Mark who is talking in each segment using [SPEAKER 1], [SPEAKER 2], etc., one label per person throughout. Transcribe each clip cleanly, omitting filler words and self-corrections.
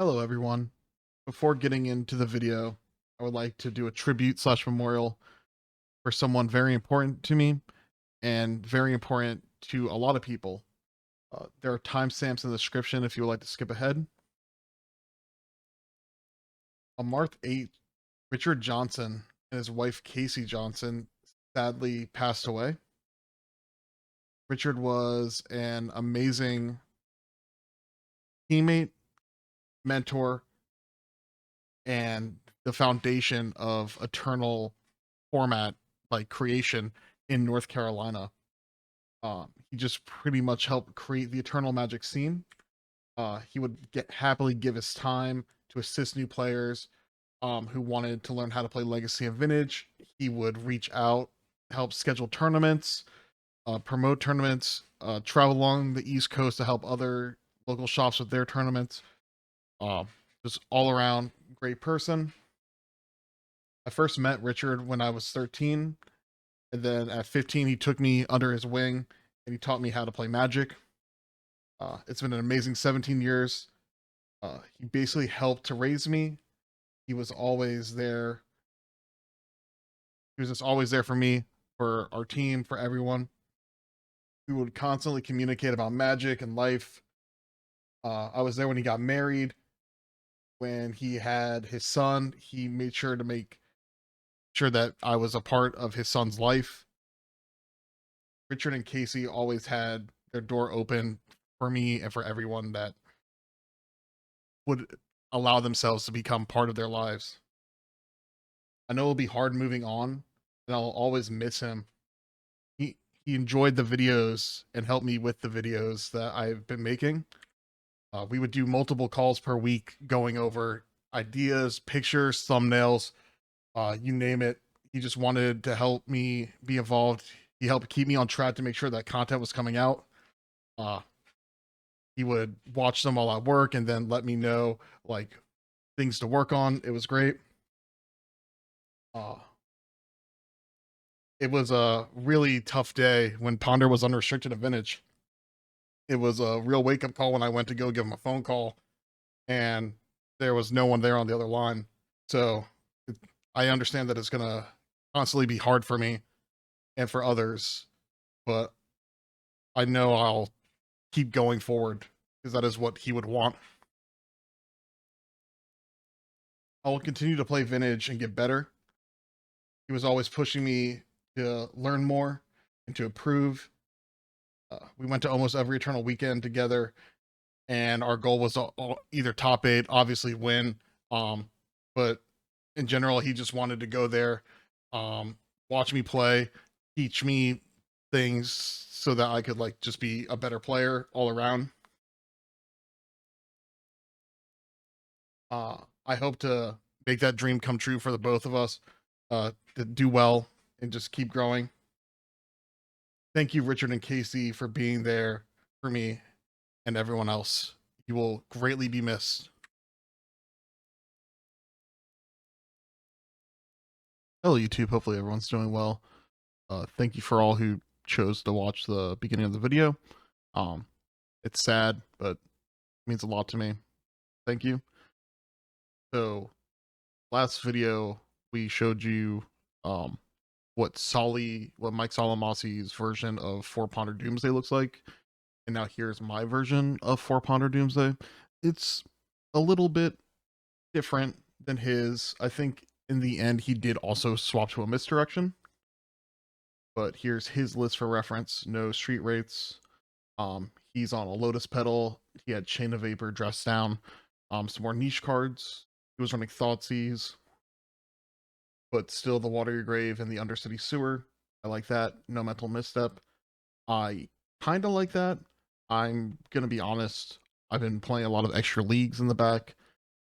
[SPEAKER 1] Hello, everyone. Before getting into the video, I would like to do a tribute slash memorial for someone very important to me and very important to a lot of people. There are timestamps in the description if you would like to skip ahead. On March 8th, Richard Johnson and his wife Casey Johnson sadly passed away. Richard was an amazing teammate, mentor, and the foundation of eternal format like creation in North Carolina. He just pretty much helped create the Eternal Magic scene. He would happily give his time to assist new players who wanted to learn how to play Legacy and Vintage. He would reach out, help schedule tournaments, promote tournaments, travel along the East Coast to help other local shops with their tournaments. Uh, just all around great person. I first met Richard when I was 13, and then at 15, he took me under his wing and he taught me how to play Magic. It's been an amazing 17 years. He basically helped to raise me. He was always there. He was just always there for me, for our team, for everyone. We would constantly communicate about Magic and life. I was there when he got married. When he had his son, he made sure to make sure that I was a part of his son's life. Richard and Casey always had their door open for me and for everyone that would allow themselves to become part of their lives. I know it'll be hard moving on, and I'll always miss him. He enjoyed the videos and helped me with the videos that I've been making. We would do multiple calls per week going over ideas, pictures, thumbnails, you name it. He just wanted to help me be involved. He helped keep me on track to make sure that content was coming out. Uh, he would watch them while at work and then let me know like things to work on. It was great. Uh, it was a really tough day when Ponder was unrestricted at Vintage. It was a real wake up call when I went to go give him a phone call and there was no one there on the other line. So I understand that it's going to constantly be hard for me and for others, but I know I'll keep going forward because that is what he would want. I will continue to play Vintage and get better. He was always pushing me to learn more and to improve. We went to almost every Eternal weekend together, and our goal was to either top 8, obviously win. But in general, he just wanted to go there, watch me play, teach me things so that I could like just be a better player all around. I hope to make that dream come true for the both of us, to do well and just keep growing. Thank you, Richard and Casey, for being there for me and everyone else. You will greatly be missed. Hello, YouTube. Hopefully everyone's doing well. Thank you for all who chose to watch the beginning of the video. Um, it's sad, but it means a lot to me. Thank you. So, last video we showed you what Mike Solimasi's version of Four Ponder Doomsday looks like, and now here's my version of Four Ponder Doomsday. It's a little bit different than his. I think in the end he did also swap to a misdirection, but here's his list for reference. No street rates. He's on a Lotus Petal. He had Chain of Vapor dressed down. Some more niche cards. He was running Thoughtseize, but still the Watery Grave and the Undercity Sewer. I like that. No Mental Misstep. I kind of like that. I'm gonna be honest. I've been playing a lot of extra leagues in the back,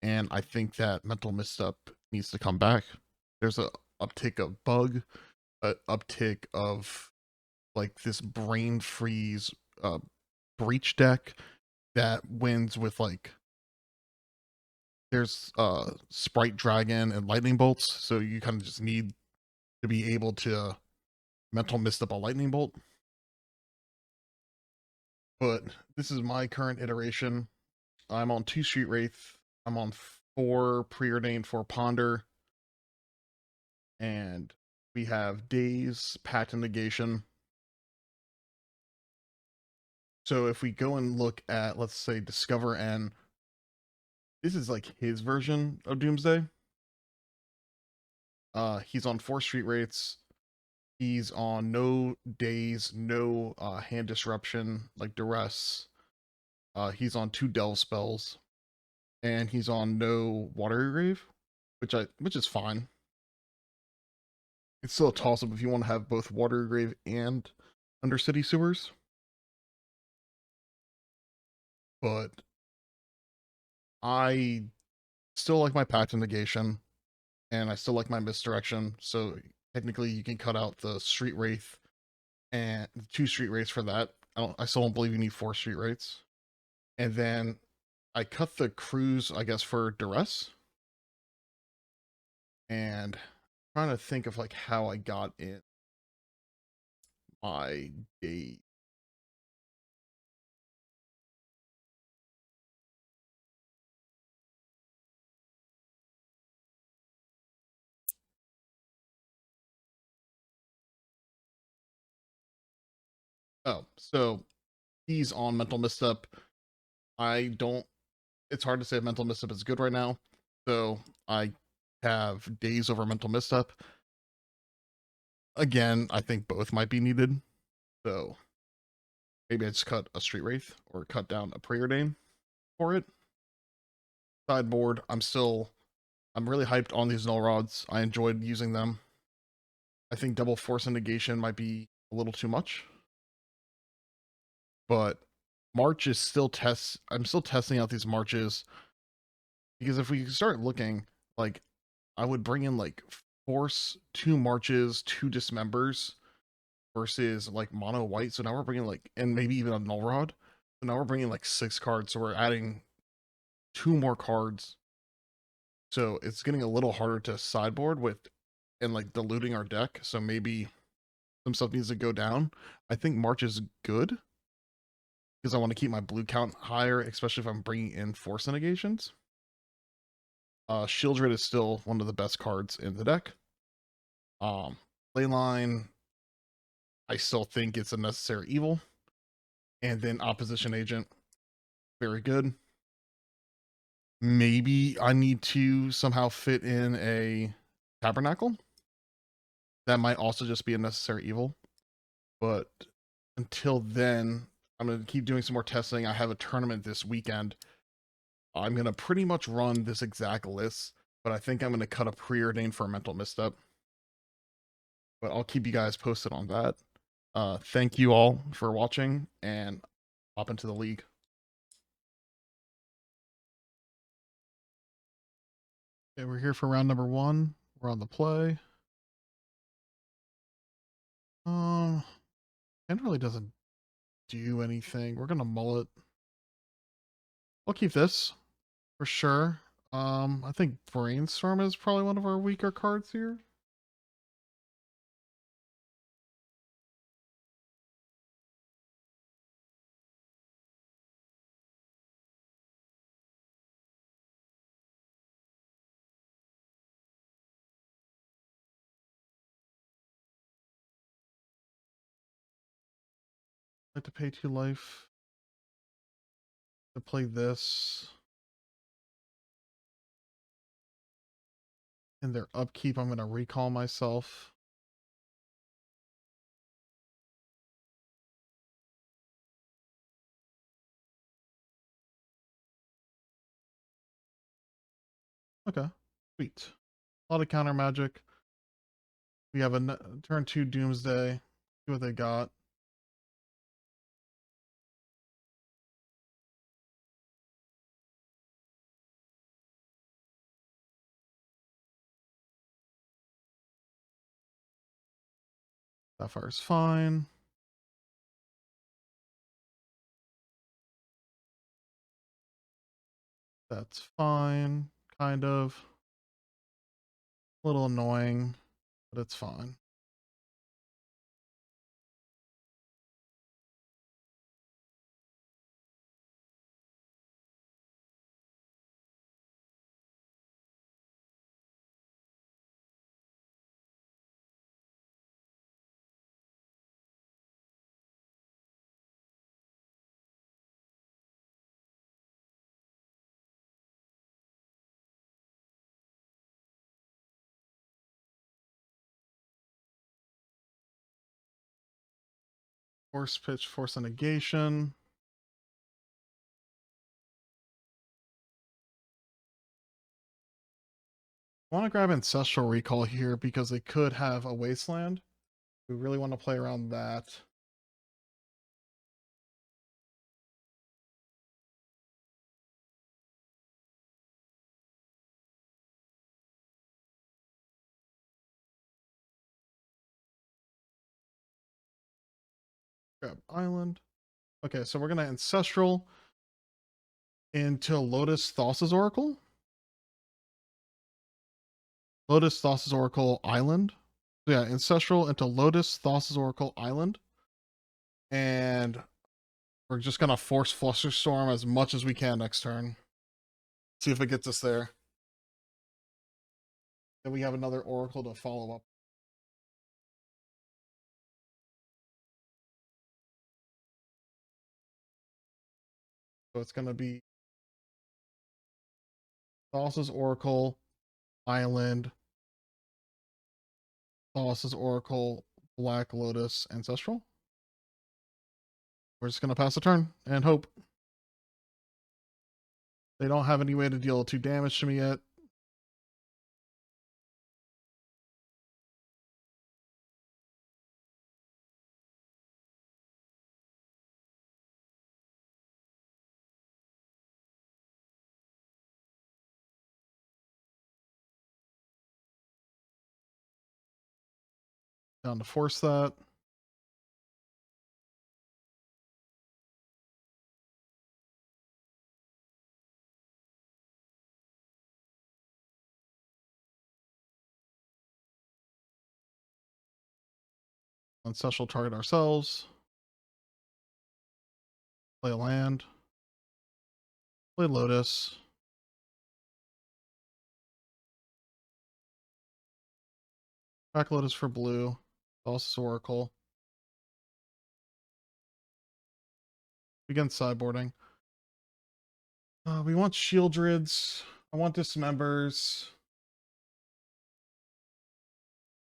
[SPEAKER 1] and I think that Mental Misstep needs to come back. There's a uptick of bug, a uptick of like this brain freeze breach deck that wins with like there's Sprite Dragon and Lightning Bolts, so you kind of just need to be able to Mental Misstep a Lightning Bolt. But this is my current iteration. I'm on 2 Street Wraith, I'm on 4 preordained, 4 ponder, and we have days, pact and negation. So if we go and look at, let's say, Discover N, this is like his version of Doomsday. He's on 4 street rates. He's on no days, no hand disruption, like duress. He's on 2 delve spells, and he's on no watery grave, which is fine. It's still a toss up if you want to have both watery grave and undercity sewers. But I still like my pact and negation, and I still like my misdirection. So technically, you can cut out the street wraith and 2 street wraiths for that. I still don't believe you need 4 street wraiths. And then I cut the cruise, I guess, for duress. And trying to think of like how I got in my day. Oh, so he's on mental misstep. I don't. It's hard to say if mental misstep is good right now. So I have days over mental misstep. Again, I think both might be needed. So maybe I just cut a street wraith or cut down a preordain for it. Sideboard, I'm really hyped on these null rods. I enjoyed using them. I think double force and negation might be a little too much. But March is still I'm still testing out these marches, because if we start looking, like, I would bring in like force, 2 marches, 2 dismembers versus like mono white. So now we're bringing like, and maybe even a null rod. So now we're bringing like 6 cards. So we're adding 2 more cards. So it's getting a little harder to sideboard with and like diluting our deck. So maybe some stuff needs to go down. I think March is good because I want to keep my blue count higher, especially if I'm bringing in force negations. Shieldred is still one of the best cards in the deck. Leyline, I still think it's a necessary evil. And then Opposition Agent, very good. Maybe I need to somehow fit in a Tabernacle. That might also just be a necessary evil. But until then, I'm going to keep doing some more testing. I have a tournament this weekend. I'm going to pretty much run this exact list, but I think I'm going to cut a preordain for a mental misstep. But I'll keep you guys posted on that. Thank you all for watching, and hop into the league. Okay, we're here for round number 1. We're on the play. Ken really doesn't do anything. We're gonna mull it. I'll keep this for sure. I think Brainstorm is probably one of our weaker cards here. I'd like to pay 2 life to play this. In their upkeep, I'm gonna recall myself. Okay, sweet. A lot of counter magic. We have a turn 2 Doomsday. See what they got. Sapphire's fine. That's fine, kind of. A little annoying, but it's fine. Force pitch, force negation. I want to grab Ancestral Recall here because they could have a Wasteland. We really want to play around that. Grab Island. Okay, so we're going to Ancestral into Lotus Thassa's Oracle. Lotus Thassa's Oracle Island. So yeah, Ancestral into Lotus Thassa's Oracle Island. And we're just going to force Flusterstorm as much as we can next turn. See if it gets us there. Then we have another Oracle to follow up. So it's going to be Thassa's Oracle Island, Thassa's Oracle, Black Lotus, Ancestral. We're just going to pass the turn and hope. They don't have any way to deal 2 damage to me yet. Down to force that. Ancestral target ourselves. Play a land. Play Lotus. Back Lotus for blue. Thassa's Oracle. Begin sideboarding. We want Shieldrids. I want Dismembers.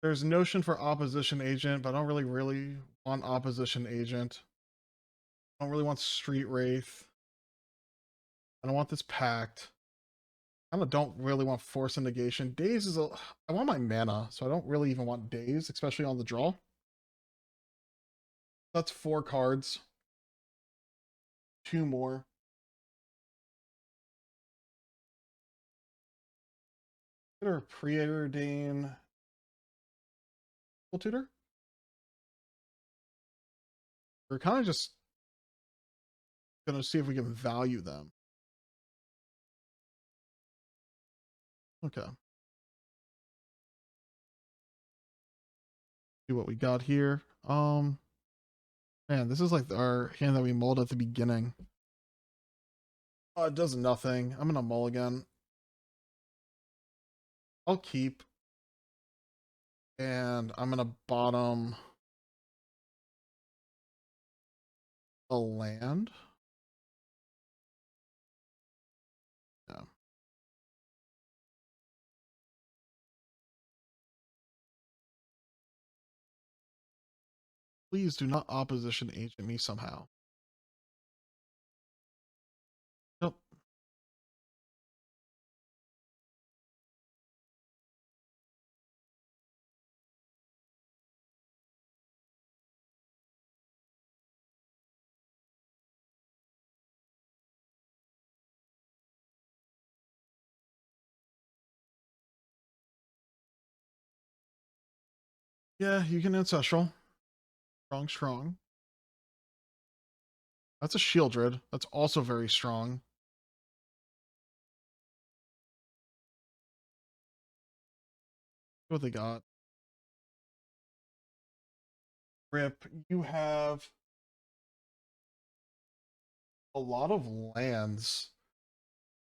[SPEAKER 1] There's Notion for Opposition Agent, but I don't really want Opposition Agent. I don't really want Street Wraith. I don't want this Pact. I don't really want Force and Negation. Daze is a... I want my mana, so I don't really even want Daze, especially on the draw. That's 4 cards. 2 more. Tutor, Preordain. Tutor? We're kind of just gonna see if we can value them. Okay. See what we got here. Man, this is like our hand that we mulled at the beginning. Oh, it does nothing. I'm gonna mulligan. I'll keep. And I'm gonna bottom a land. Yeah. Please do not opposition agent me somehow. Nope. Yeah, you can ancestral. Strong. That's a Shieldred. That's also very strong. What they got? Rip, you have a lot of lands.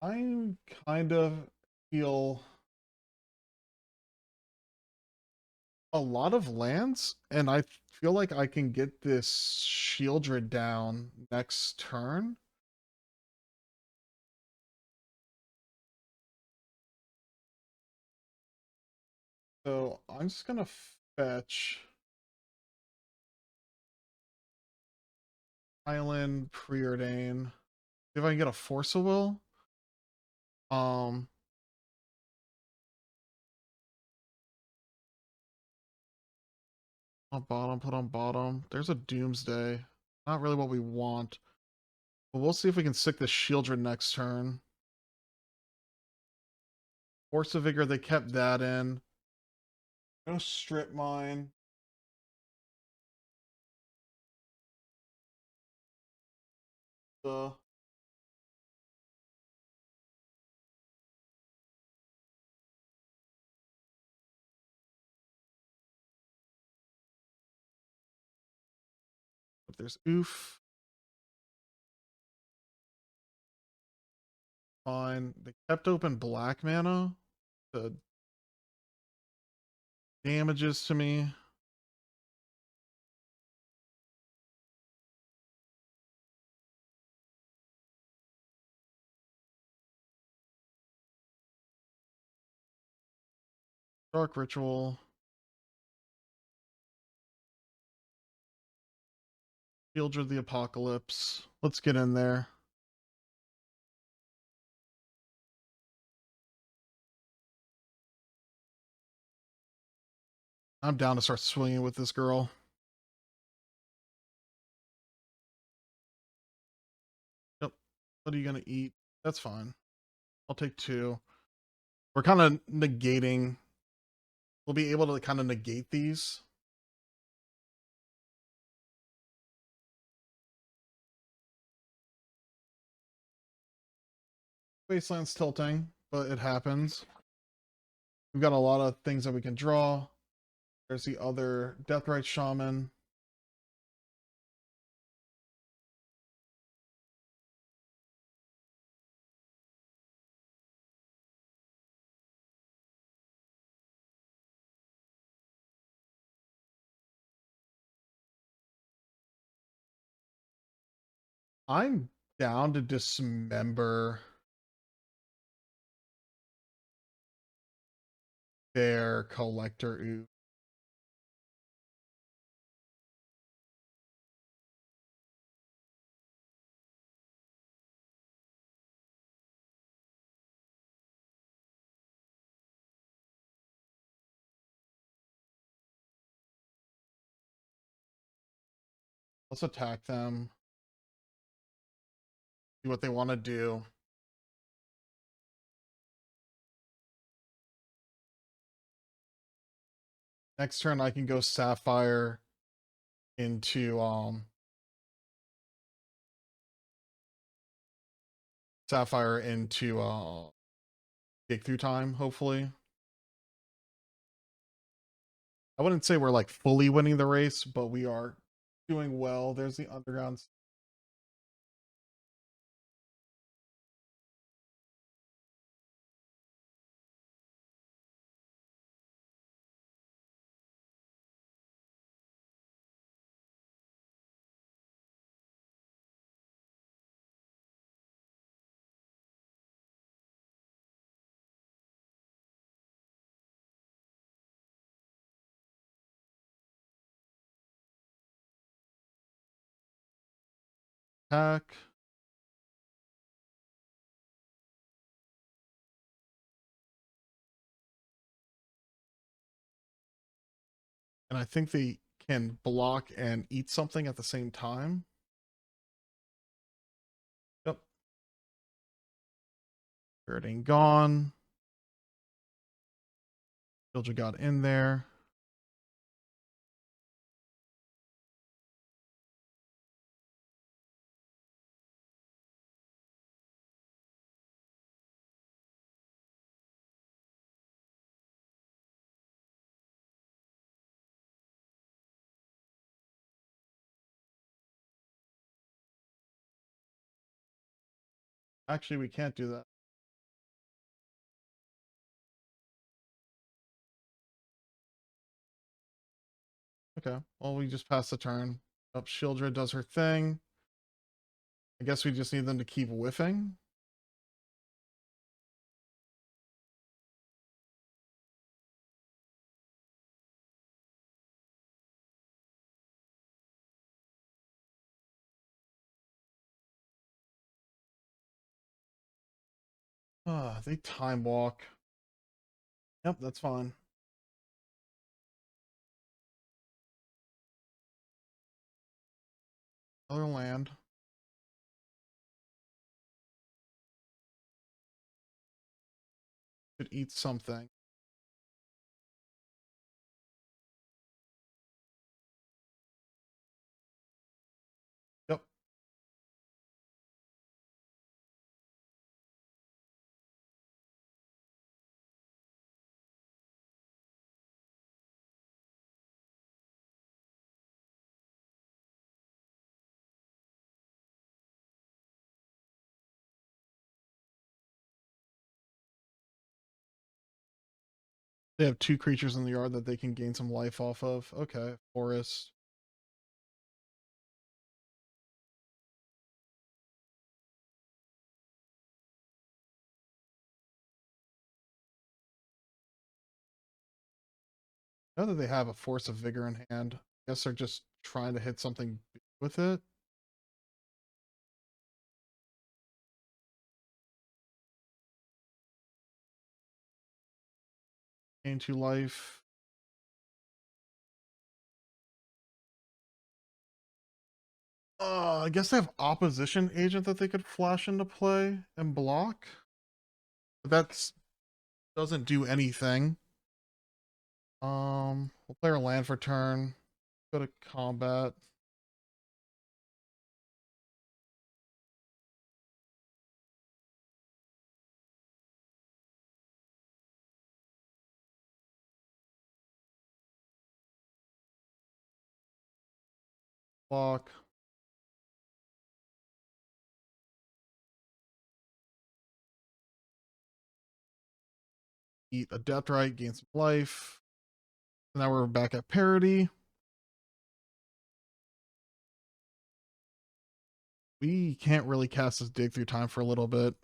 [SPEAKER 1] I kind of feel a lot of lands, and I feel like I can get this Shieldred down next turn. So I'm just gonna fetch Island, preordain. See if I can get a force of will. Um, on bottom, put on bottom. There's a Doomsday. Not really what we want. But we'll see if we can sick the Shieldred next turn. Force of Vigor, they kept that in. No Strip Mine. The But there's Oof. Fine. They kept open black mana. The damages to me. Dark Ritual. Shieldred the Apocalypse. Let's get in there. I'm down to start swinging with this girl. Yep. What are you going to eat? That's fine. I'll take 2. We're kind of negating. We'll be able to kind of negate these. Wasteland's tilting, but it happens. We've got a lot of things that we can draw. There's the other Deathrite Shaman. I'm down to dismember their collector. Ooh. Let's attack them. See what they want to do. Next turn I can go Sapphire into Dig Through Time, hopefully. I wouldn't say we're like fully winning the race, but we are doing well. There's the underground. Attack. And I think they can block and eat something at the same time. Yep. Spirit ain't gone. Bilger got in there. Actually, we can't do that. Okay. Well, we just pass the turn. Up, Shieldred does her thing. I guess we just need them to keep whiffing. They time walk. Yep, that's fine. Other land. Should eat something. Yep. They have two creatures in the yard that they can gain some life off of. Okay. Forest. Now that they have a Force of Vigor in hand, I guess they're just trying to hit something with it. Gain 2 life. I guess they have Opposition Agent that they could flash into play and block. But that doesn't do anything. We'll play our land for turn. Go to combat. Block. Eat Adept Right, gain some life. Now we're back at parity. We can't really cast this Dig Through Time for a little bit.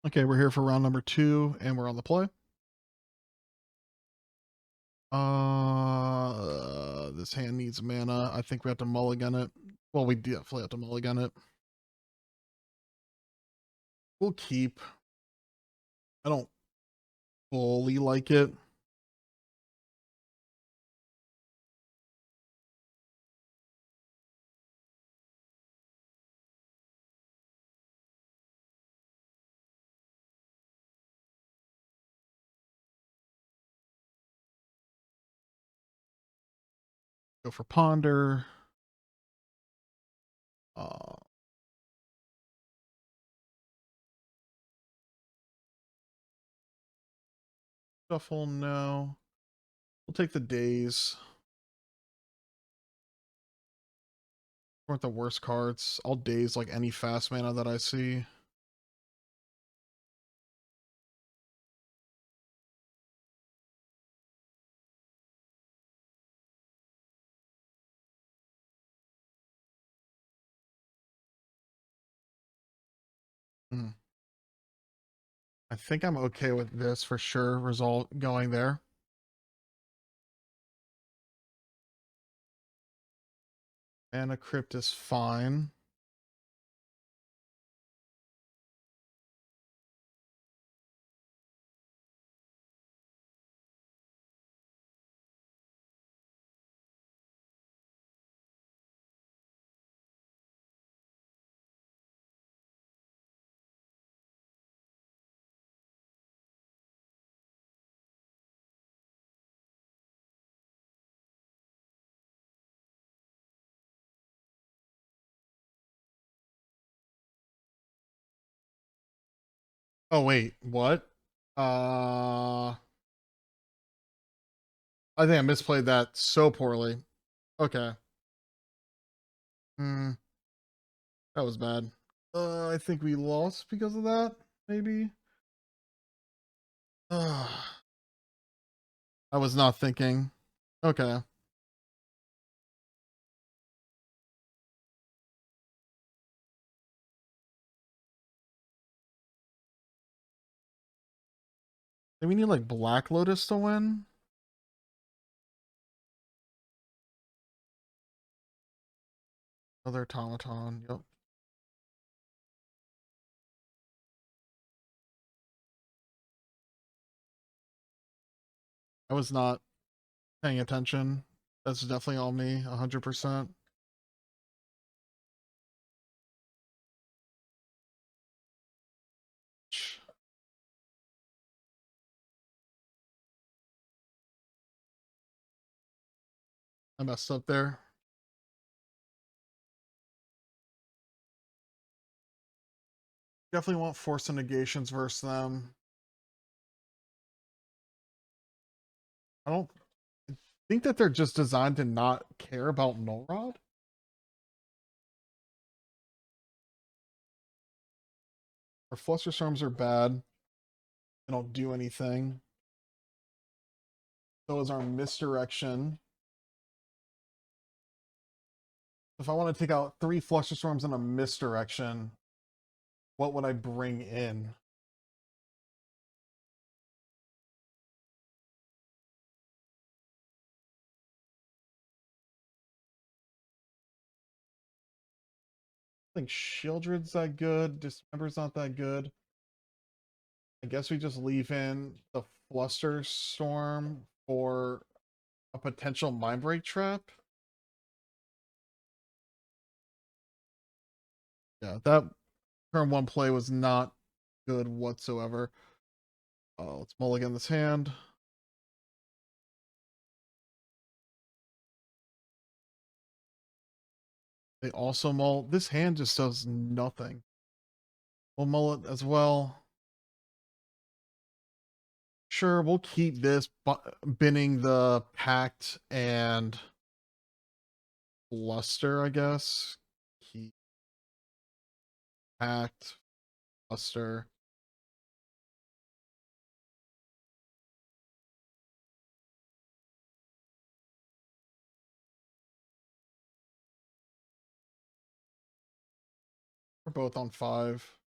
[SPEAKER 1] Okay, we're here for round number 2, and we're on the play. This hand needs mana. I think we have to mulligan it. Well, we definitely have to mulligan it. We'll keep. I don't fully like it. Go for Ponder. Uh, Shuffle, no. We'll take the days. Weren't the worst cards. I'll daze like any fast mana that I see. Hmm. I think I'm okay with this for sure. Result going there. Mana Crypt is fine. Oh wait, what? I think I misplayed that so poorly. Okay. Hmm. That was bad. I think we lost because of that, maybe. I was not thinking. Okay. Do we need like Black Lotus to win? Another automaton. Yep. I was not paying attention. That's definitely all me, 100%. I messed up there. Definitely want force and negations versus them. I don't think that they're just designed to not care about Null Rod. Our Fluster Storms are bad. They don't do anything. So is our Misdirection. If I want to take out 3 Fluster Storms and a Misdirection, what would I bring in? I think Shieldred's that good. Dismember's not that good. I guess we just leave in the Fluster Storm for a potential Mindbreak trap. Yeah, that turn 1 play was not good whatsoever. Let's mulligan this hand. They also mull. This hand just does nothing. We'll mull it as well. Sure, we'll keep this binning the Pact and Luster, I guess. Keep Pact, Luster. We're both on 5.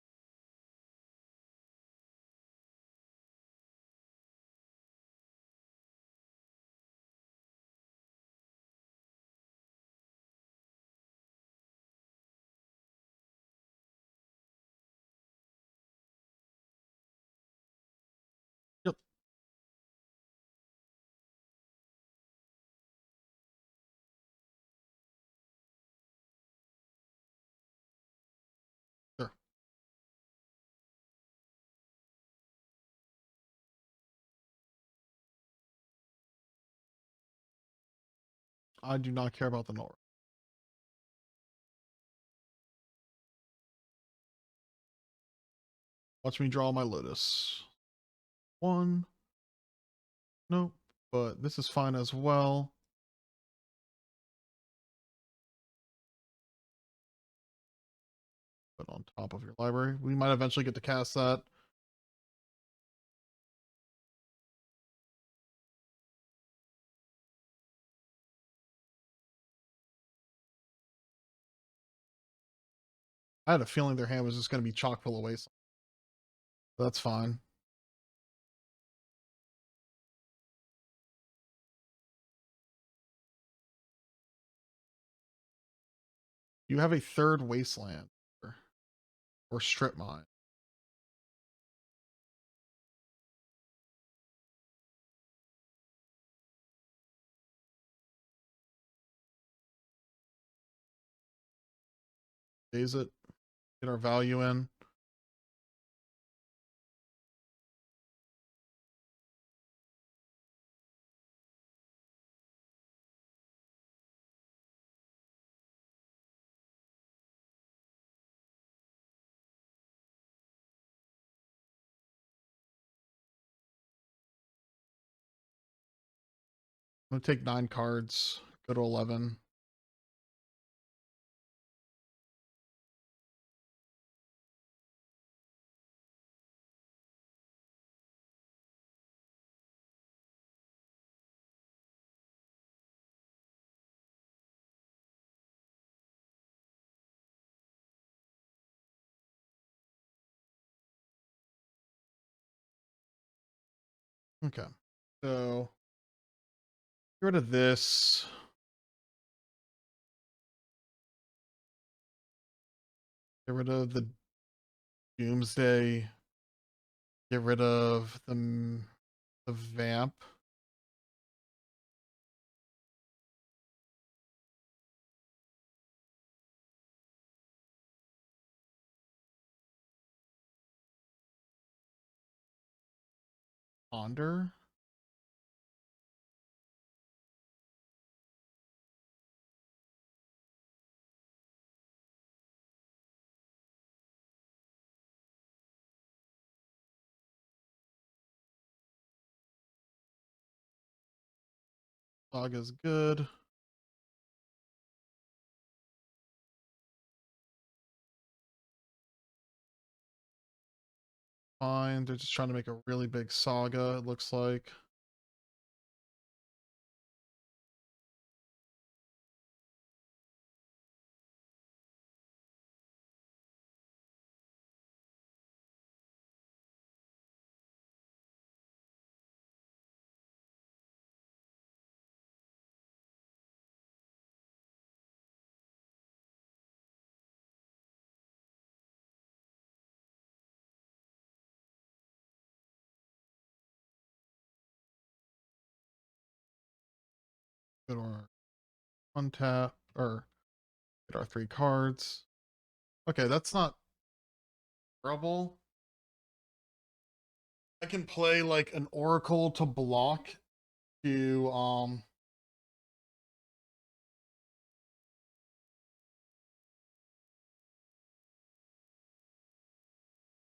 [SPEAKER 1] Yep. Sure. I do not care about the Nora. Watch me draw my Lotus. 1. Nope. But this is fine as well. Put on top of your library. We might eventually get to cast that. I had a feeling their hand was just going to be chock full of waste. That's fine. You have a 3rd wasteland or strip mine. Daze it. Get our value in. I'm going to take 9 cards. Go to 11. Okay. So get rid of this. Get rid of the Doomsday. Get rid of the Vamp. Ponder. Saga's good. Fine. They're just trying to make a really big saga, it looks like. Go to our untap or get our 3 cards. Okay, that's not terrible. I can play like an Oracle to block to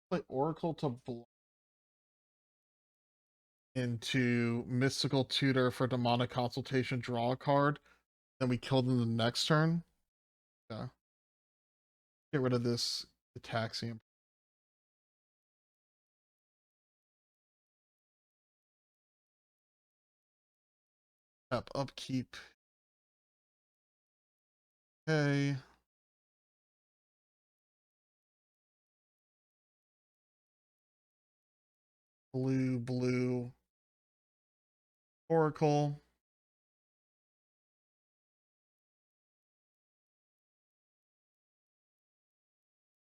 [SPEAKER 1] play Oracle to block into Mystical Tutor for Demonic Consultation, draw a card, then we kill them the next turn. Yeah. Get rid of this Ataxium. Tap upkeep. Okay. Blue Oracle.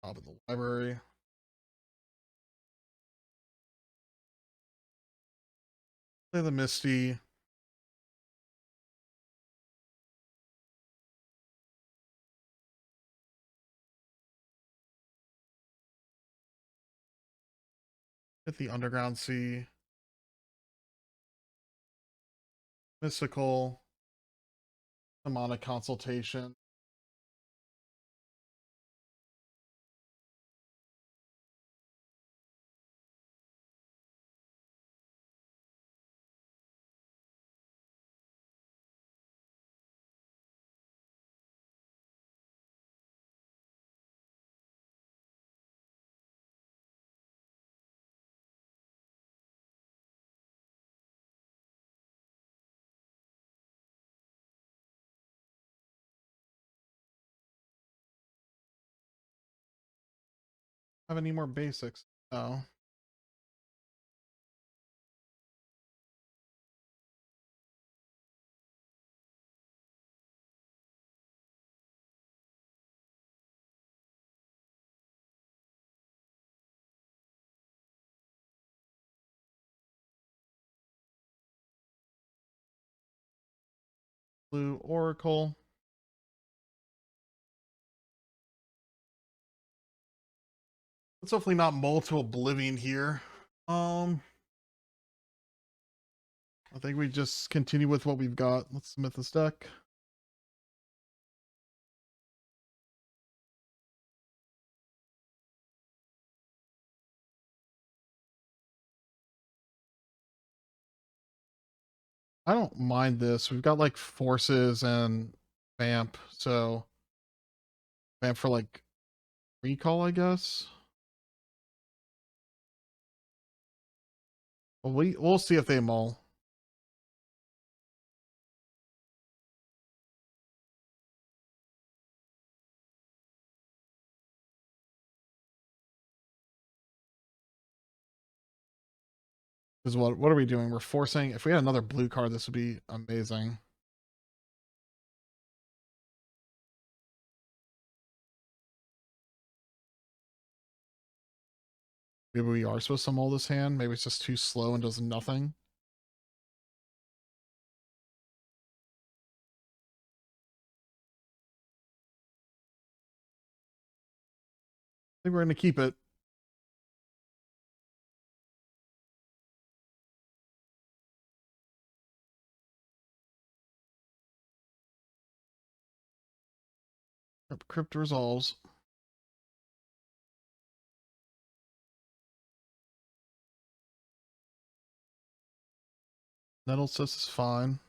[SPEAKER 1] Top of the library. Play the Misty. Hit the Underground Sea. Mystical. Demonic Consultation. Have any more basics? No. Blue Oracle. Let's hopefully not mull to Oblivion here. I think we just continue with what we've got. Let's submit this deck. I don't mind this. We've got like forces and vamp, so vamp for like recall, I guess. Well, we'll see if they mull. Is what are we doing? We're forcing. If we had another blue card, this would be amazing. Maybe we are supposed to mull this hand. Maybe it's just too slow and does nothing. I think we're going to keep it. Crypt resolves. Nettle Cyst is fine.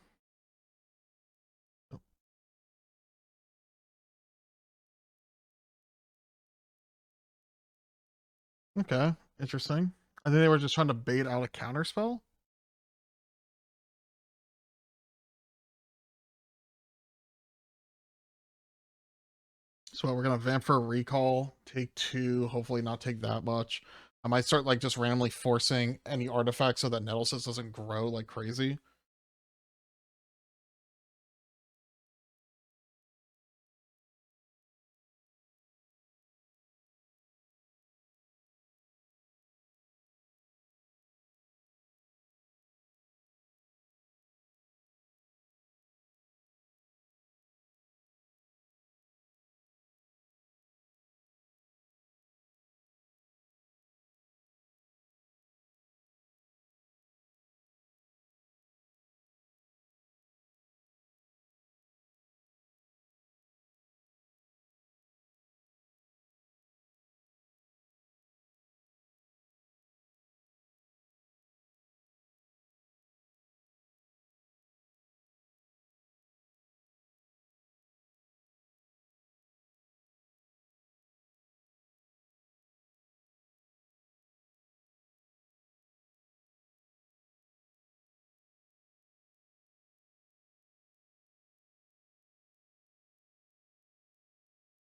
[SPEAKER 1] Okay, interesting. I think they were just trying to bait out a counter spell. So we're gonna vamp for a recall, take 2, hopefully not take that much. I might start like just randomly forcing any artifacts so that Nettle Cyst doesn't grow like crazy.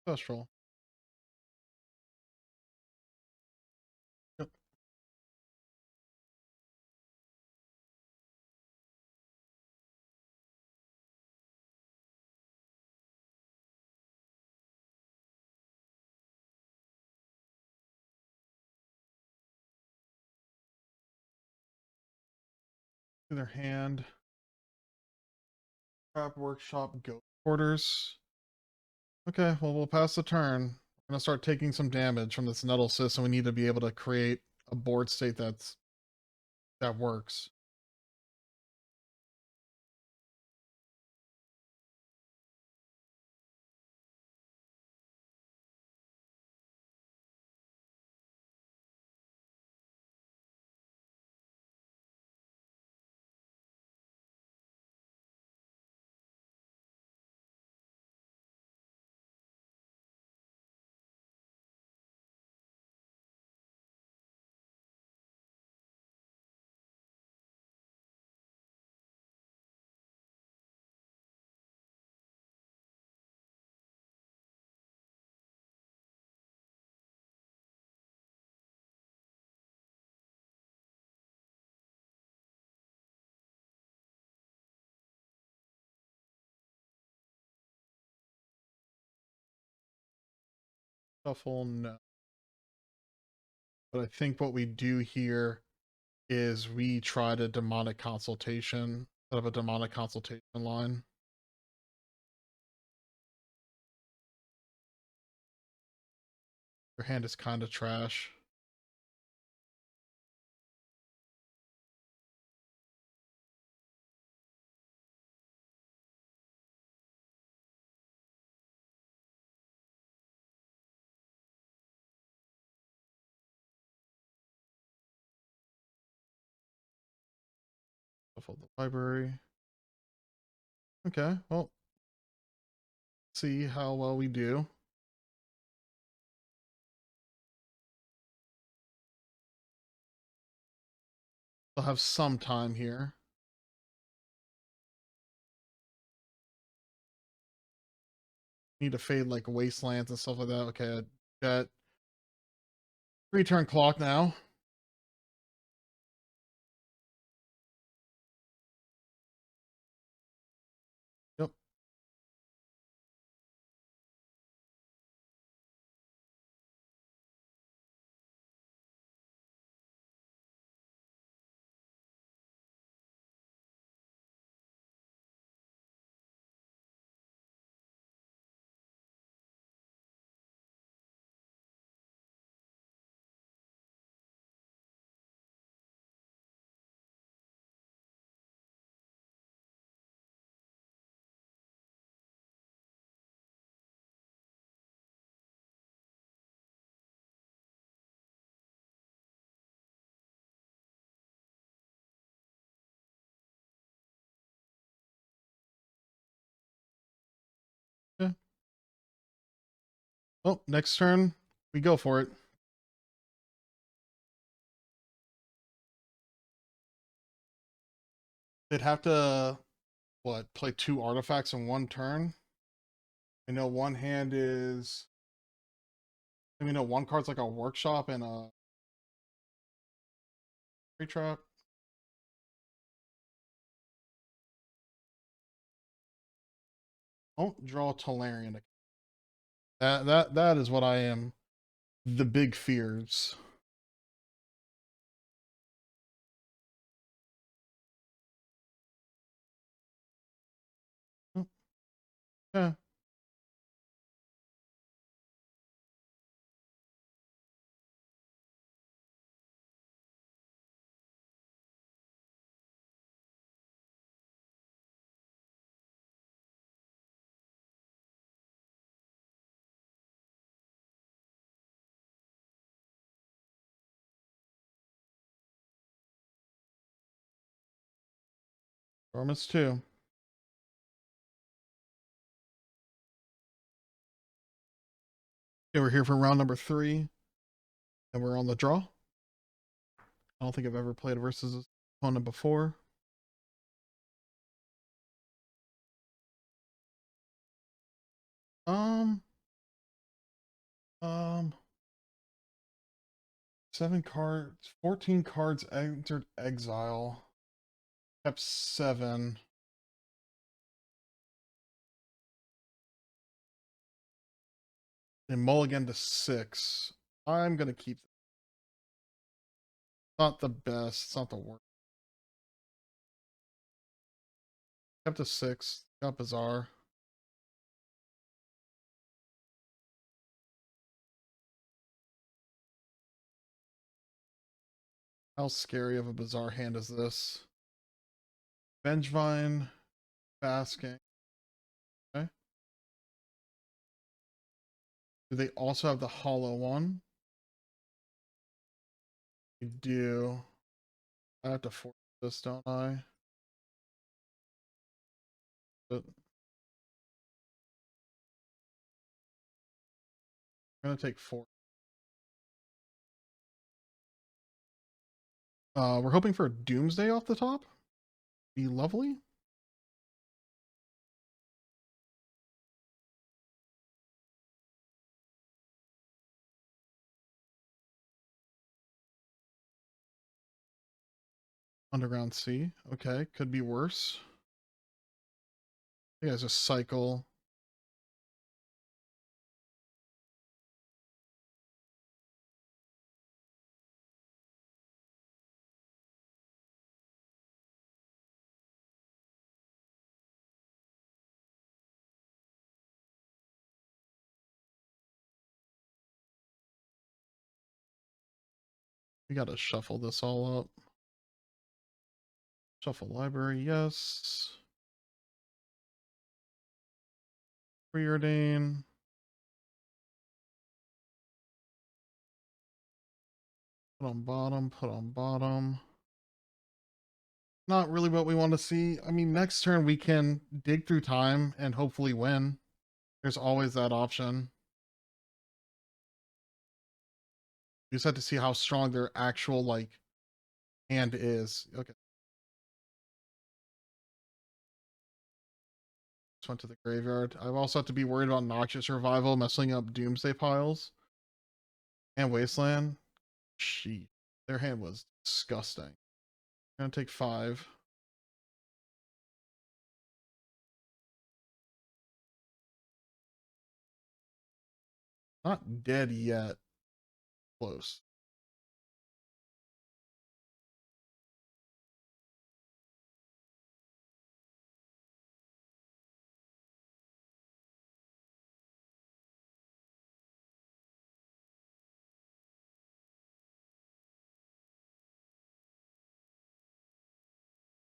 [SPEAKER 1] Ancestral. Yep. To their hand. Trap workshop ghost quarters. Okay, well we'll pass the turn. We're gonna start taking some damage from this Nettle Cyst, and we need to be able to create a board state that works. Shuffle, no. But I think what we do here is we try to demonic consultation out of a demonic consultation line. Your hand is kind of trash. Shuffle the library. Okay, well, see how well we do. We'll have some time here. Need to fade like wastelands and stuff like that. Okay, got 3-turn clock now. Oh, next turn, we go for it. They'd have to, what, play 2 artifacts in 1 turn? I know one hand is... I mean, no, 1 card's like a workshop and a... Free trap. Don't draw Talarian. That is what I am. The big fears. Oh, yeah. Dormants 2. Okay, we're here for round number 3. And we're on the draw. I don't think I've ever played versus this opponent before. Um, um, 7 cards, 14 cards entered exile. Kept 7. And mulligan to 6. I'm gonna keep. Not the best. It's not the worst. Kept a 6. Got bizarre. How scary of a bizarre hand is this? Vengevine, Basking. Okay. Do they also have the hollow one? They do. I have to force this, don't I? But I'm gonna take 4. We're hoping for a Doomsday off the top. Be lovely. Underground Sea. Okay, could be worse. You guys just cycle. We gotta shuffle this all up. Shuffle library, yes. Preordain. Put on bottom, put on bottom. Not really what we want to see. I mean, next turn we can dig through time and hopefully win. There's always that option. You just have to see how strong their actual, like, hand is. Okay. Just went to the graveyard. I also have to be worried about Noxious Revival messing up Doomsday piles. And Wasteland. Sheet. Their hand was disgusting. I'm gonna take 5. Not dead yet. Close.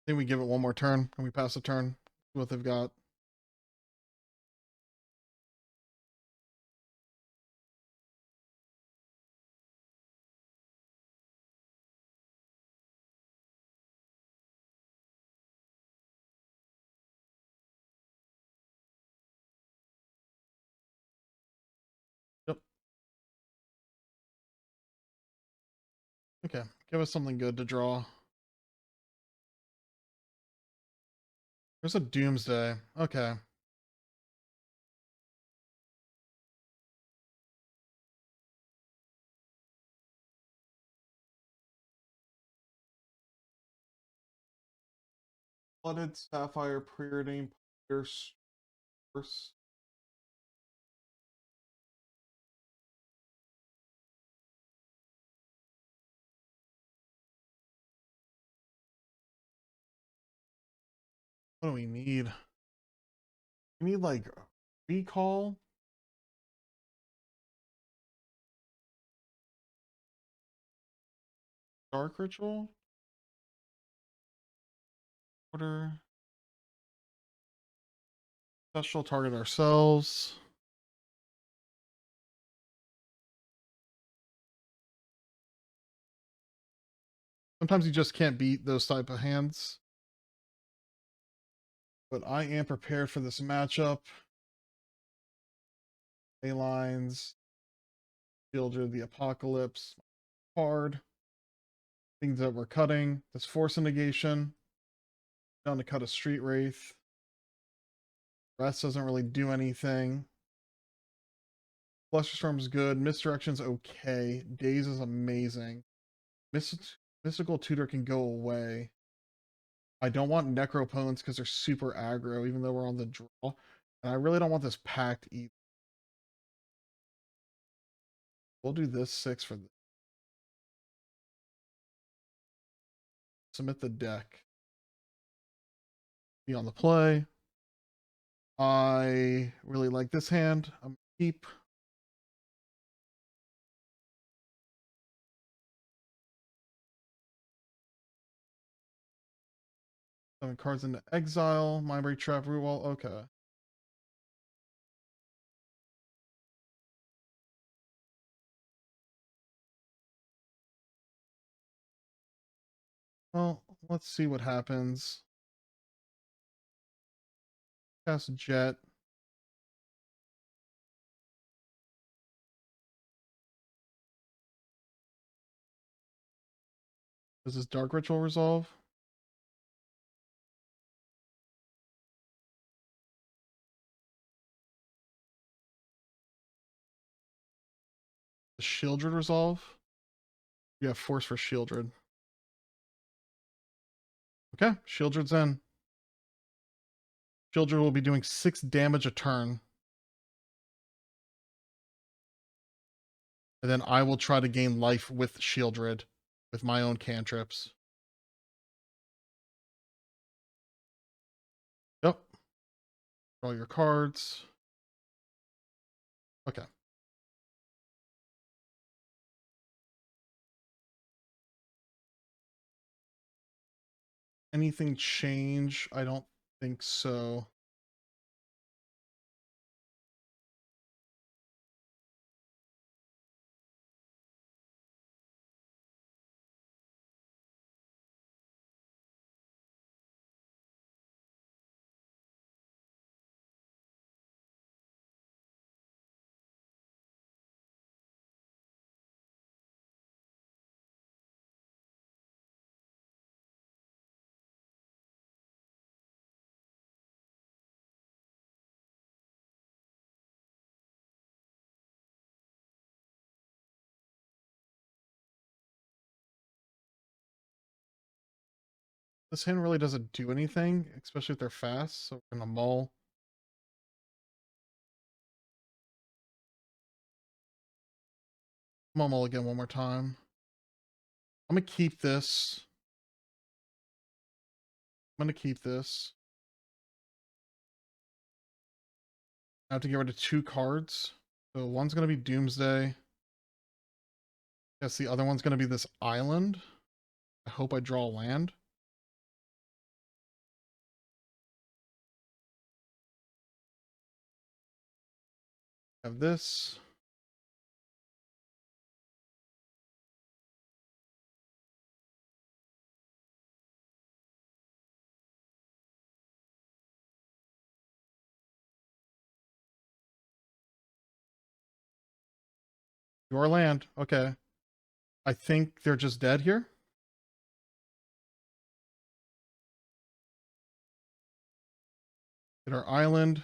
[SPEAKER 1] I think we give it one more turn. Can we pass the turn? See what they've got. Yep. Okay, give us something good to draw. There's a Doomsday. Okay. Flooded Sapphire Preordained Pierce. What do we need? We need like recall. Dark Ritual. Order. Special target ourselves. Sometimes you just can't beat those type of hands. But I am prepared for this matchup. A lines. Children, the Apocalypse. Card. Things that we're cutting. This Force Negation. Down to cut a Street Wraith. Rest doesn't really do anything. Flusterstorm is good. Misdirection's okay. Daze is amazing. Mystical Tutor can go away. I don't want Necroponies because they're super aggro, even though we're on the draw. And I really don't want this pact either. We'll do this 6 for the... Submit the deck. Be on the play. I really like this hand. I'm gonna keep. 7 cards into exile. Mindbreak Trap, Root Wall. Okay. Well, let's see what happens. Cast Jet. Does this Dark Ritual resolve? Does Shieldred resolve? You have Force for Shieldred. Okay, Shieldred's in. Shieldred will be doing 6 damage a turn. And then I will try to gain life with Shieldred with my own cantrips. Yep. Draw your cards. Okay. Anything change? I don't think so. This hand really doesn't do anything, especially if they're fast, so we're gonna mull. Mull again one more time. I'm gonna keep this. I'm gonna keep this. I have to get rid of 2 cards. So one's gonna be Doomsday. Yes, the other one's gonna be this island. I hope I draw land. Have this. Your land. Okay. I think they're just dead here. Get our island.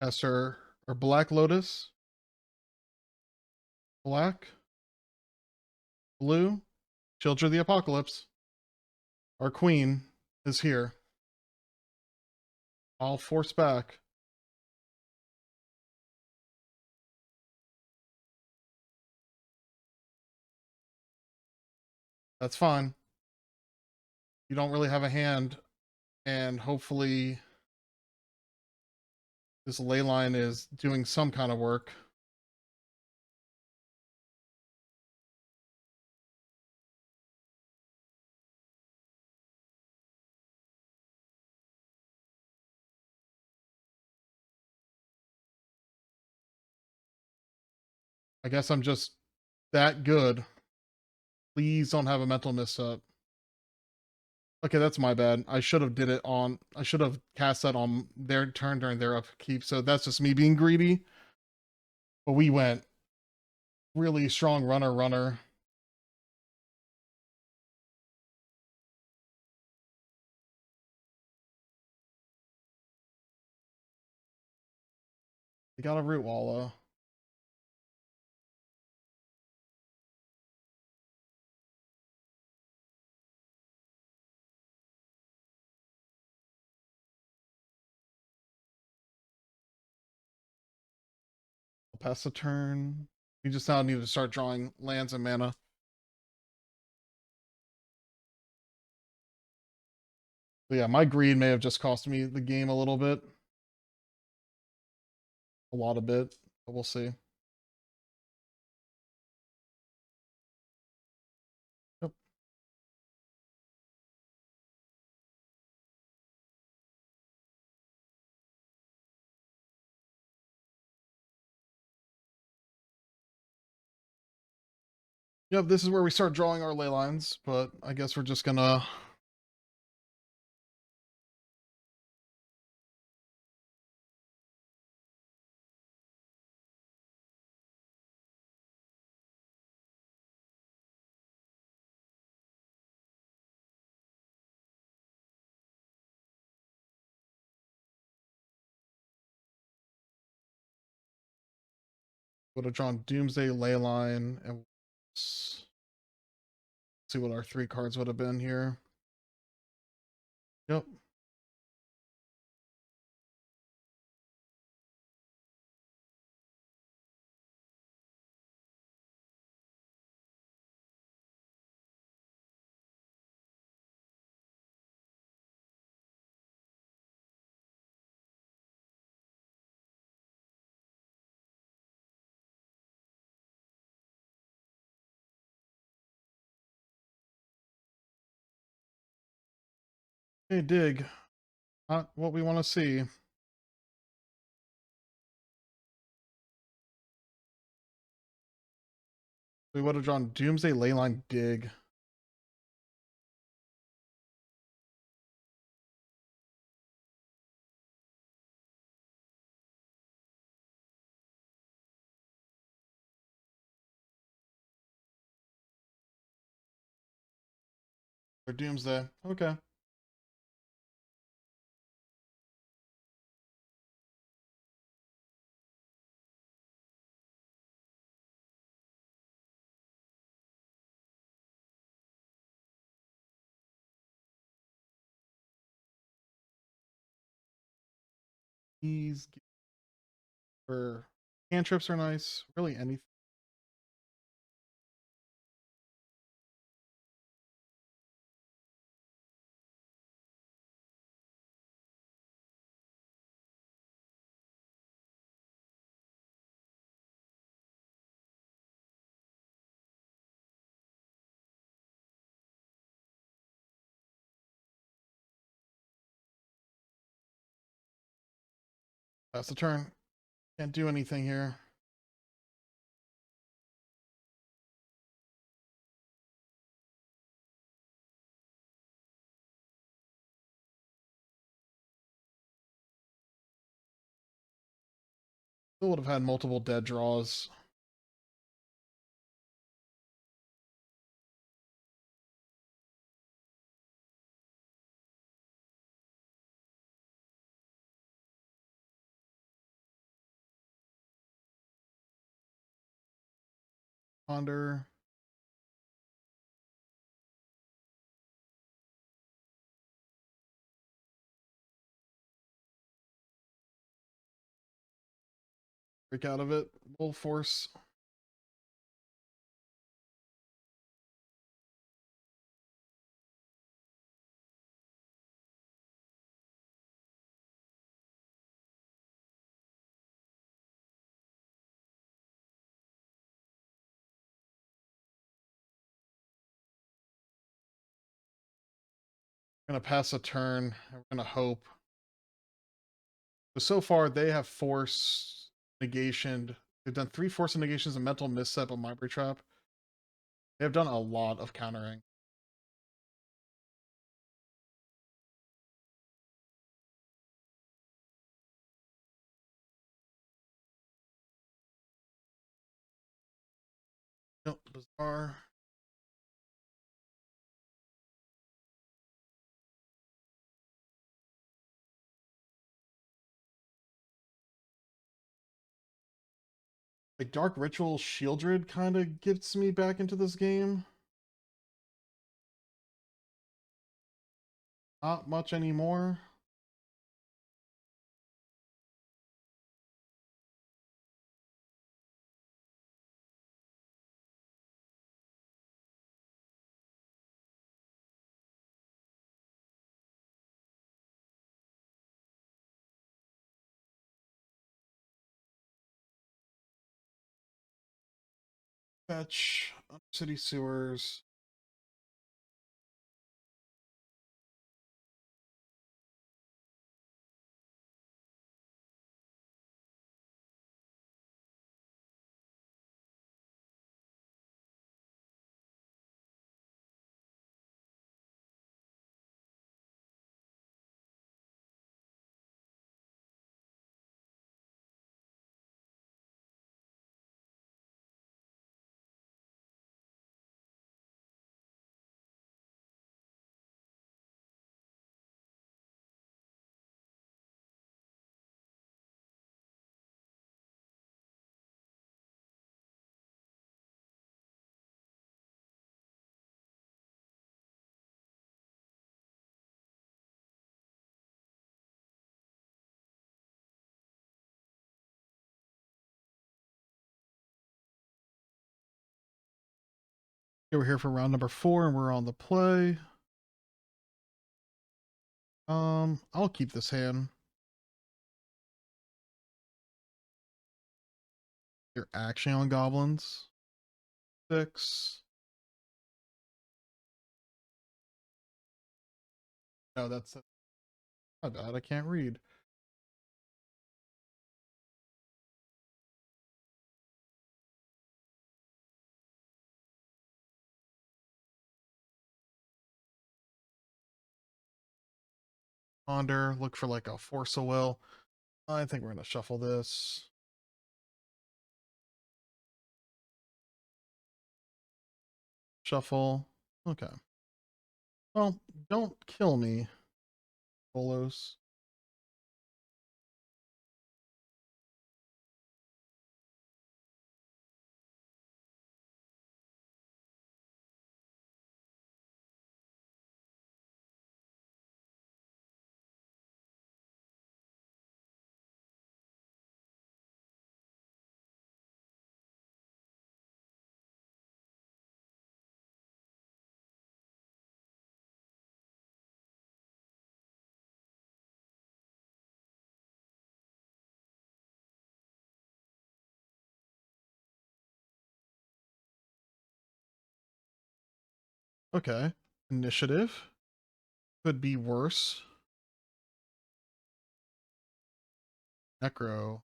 [SPEAKER 1] As our Black Lotus. Black. Blue. Children of the Apocalypse. Our queen is here. I'll force back. That's fine. You don't really have a hand, and hopefully this ley line is doing some kind of work. I guess I'm just that good. Please don't have a mental misstep. Okay, that's my bad. I should have did it on. I should have cast that on their turn during their upkeep. So that's just me being greedy. But we went really strong runner. They got a root wall. I'll pass the turn. We just now need to start drawing lands and mana. But yeah, my greed may have just cost me the game a little bit. A lot of bit, but we'll see. Yep. Yep, this is where we start drawing our ley lines, but I guess we're just gonna would have drawn Doomsday, Leyline, and see what our 3 cards would have been here. Yep. Hey, dig. Not what we want to see. We would have drawn Doomsday, Leyline, dig. Or Doomsday. Okay. These for cantrips are nice. Really anything. That's the turn. Can't do anything here. Still would have had multiple dead draws. Ponder. Break out of it. Full force. Gonna pass a turn. We're gonna hope. So far they have force negation. They've done 3 force negations, a mental misstep, a Mind Trap. They have done a lot of countering. Nope, bizarre. Like Dark Ritual Shieldred kind of gets me back into this game. Not much anymore. Fetch, City Sewers. Okay, we're here for round number 4 and we're on the play. I'll keep this hand. You're actually on goblins. 6. No, that's my bad. I can't read. Ponder, look for like a Force of Will. I think we're gonna shuffle this. Shuffle. Okay. Well, don't kill me, Bolos. Okay. Initiative. Could be worse. Necro.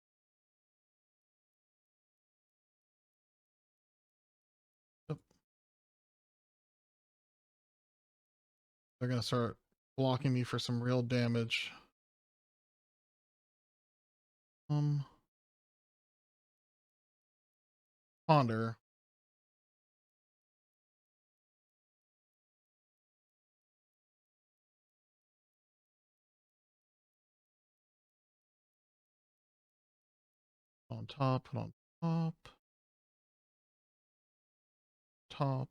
[SPEAKER 1] Yep. They're gonna start blocking me for some real damage. Ponder. On top, put on top. top.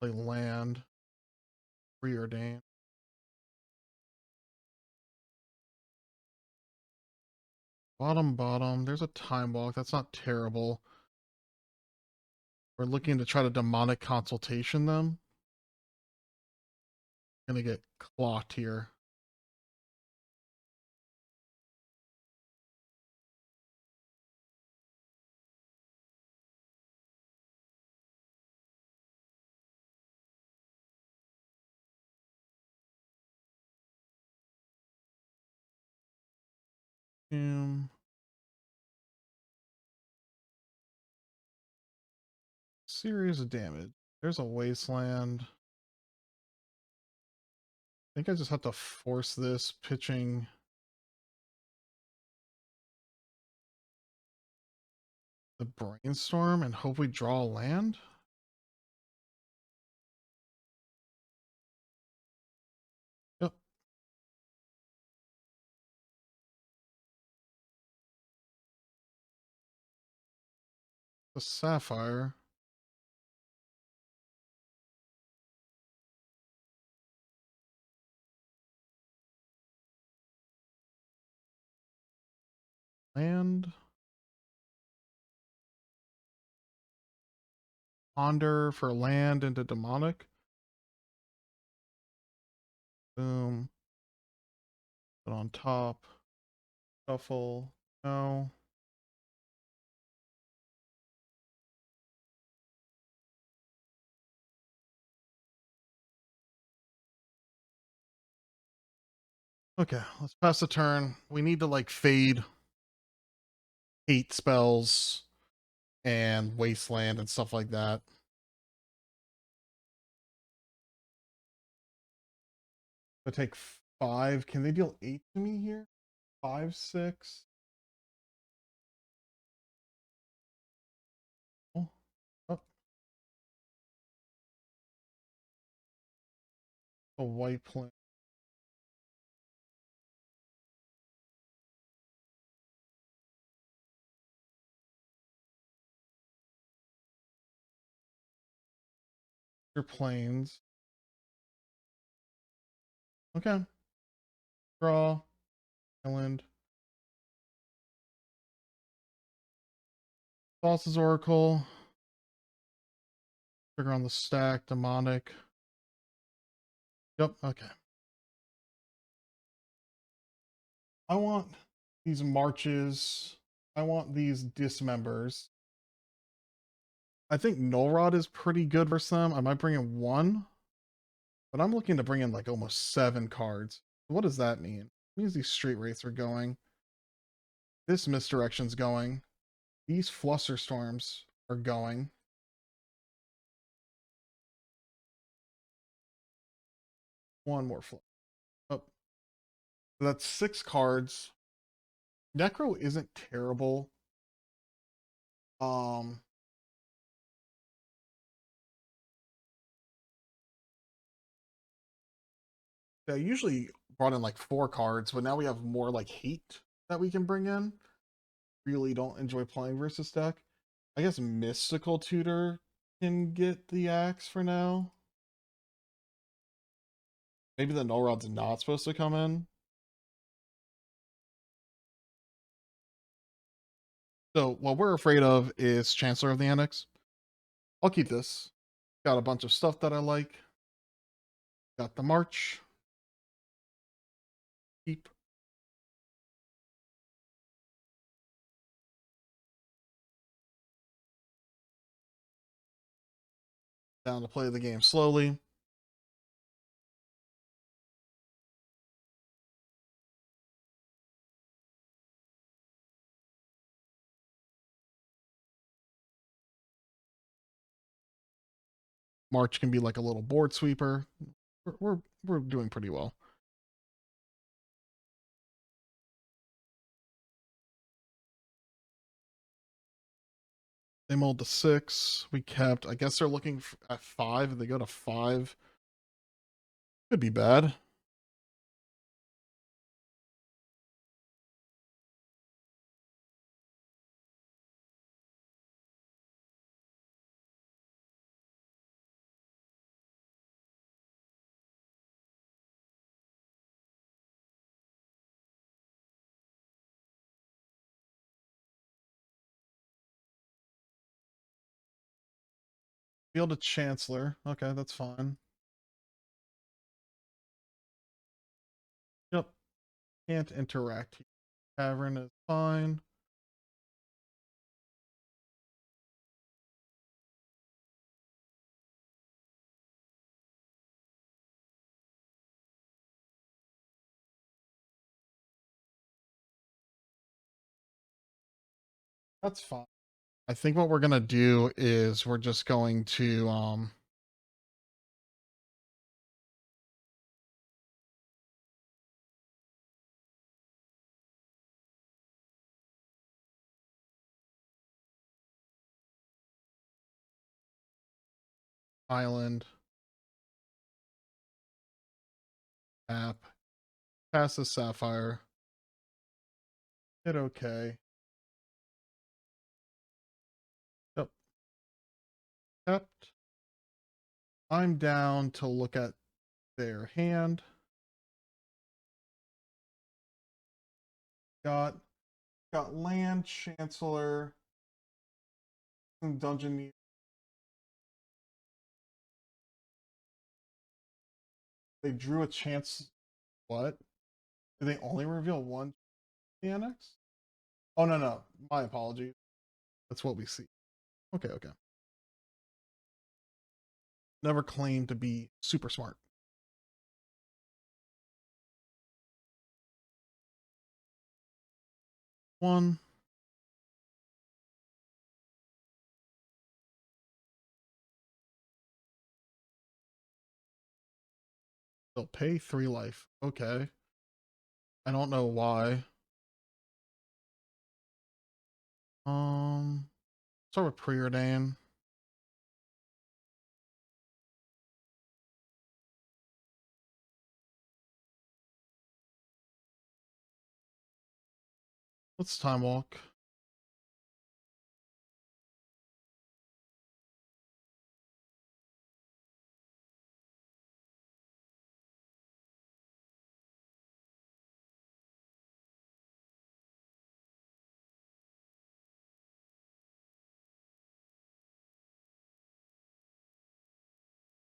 [SPEAKER 1] Play land. Preordained. Bottom. There's a time walk. That's not terrible. We're looking to try to demonic consultation them. Gonna get clocked here. Serious damage. There's a wasteland. I think I just have to force this pitching. The brainstorm and hope we draw a land. Yep. The sapphire. Land. Ponder for land into demonic. Boom. Put on top. Shuffle. No. Okay, let's pass the turn. We need to like fade hate spells and wasteland and stuff like that. I take 5. Can they deal 8 to me here? 5, 6. Oh, oh. A white plant. Your planes. Okay. Draw. Island. Boss's Oracle. Trigger on the stack. Demonic. Yep. Okay. I want these marches. I want these dismembers. I think Null Rod is pretty good versus them. I might bring in 1. But I'm looking to bring in like almost 7 cards. What does that mean? It means these Street Wraiths are going. This Misdirection's going. These Flusterstorms are going. One more flip. Oh. So that's 6 cards. Necro isn't terrible. Um I usually brought in like 4 cards, but now we have more like hate that we can bring in. Really don't enjoy playing versus deck. I guess Mystical Tutor can get the axe for now. Maybe the Null Rod's not supposed to come in. So what we're afraid of is Chancellor of the Annex. I'll keep this. Got a bunch of stuff that I like. Got the March. Keep. Down to play the game slowly. March can be like a little board sweeper. We're doing pretty well. They mold to 6. We kept. I guess they're looking at 5. If they go to 5, could be bad. Field a Chancellor. Okay, that's fine. Yep. Can't interact. Tavern is fine. That's fine. I think what we're gonna do is we're just going to island app pass the sapphire. Hit okay. Yep. Kept. I'm down to look at their hand. Got land chancellor dungeon. They drew a chance. What? Did they only reveal one annex? Oh no. My apologies. That's what we see. Okay. Never claimed to be super smart. One. They'll pay 3 life. Okay. I don't know why. Start with preordain. Let's time walk.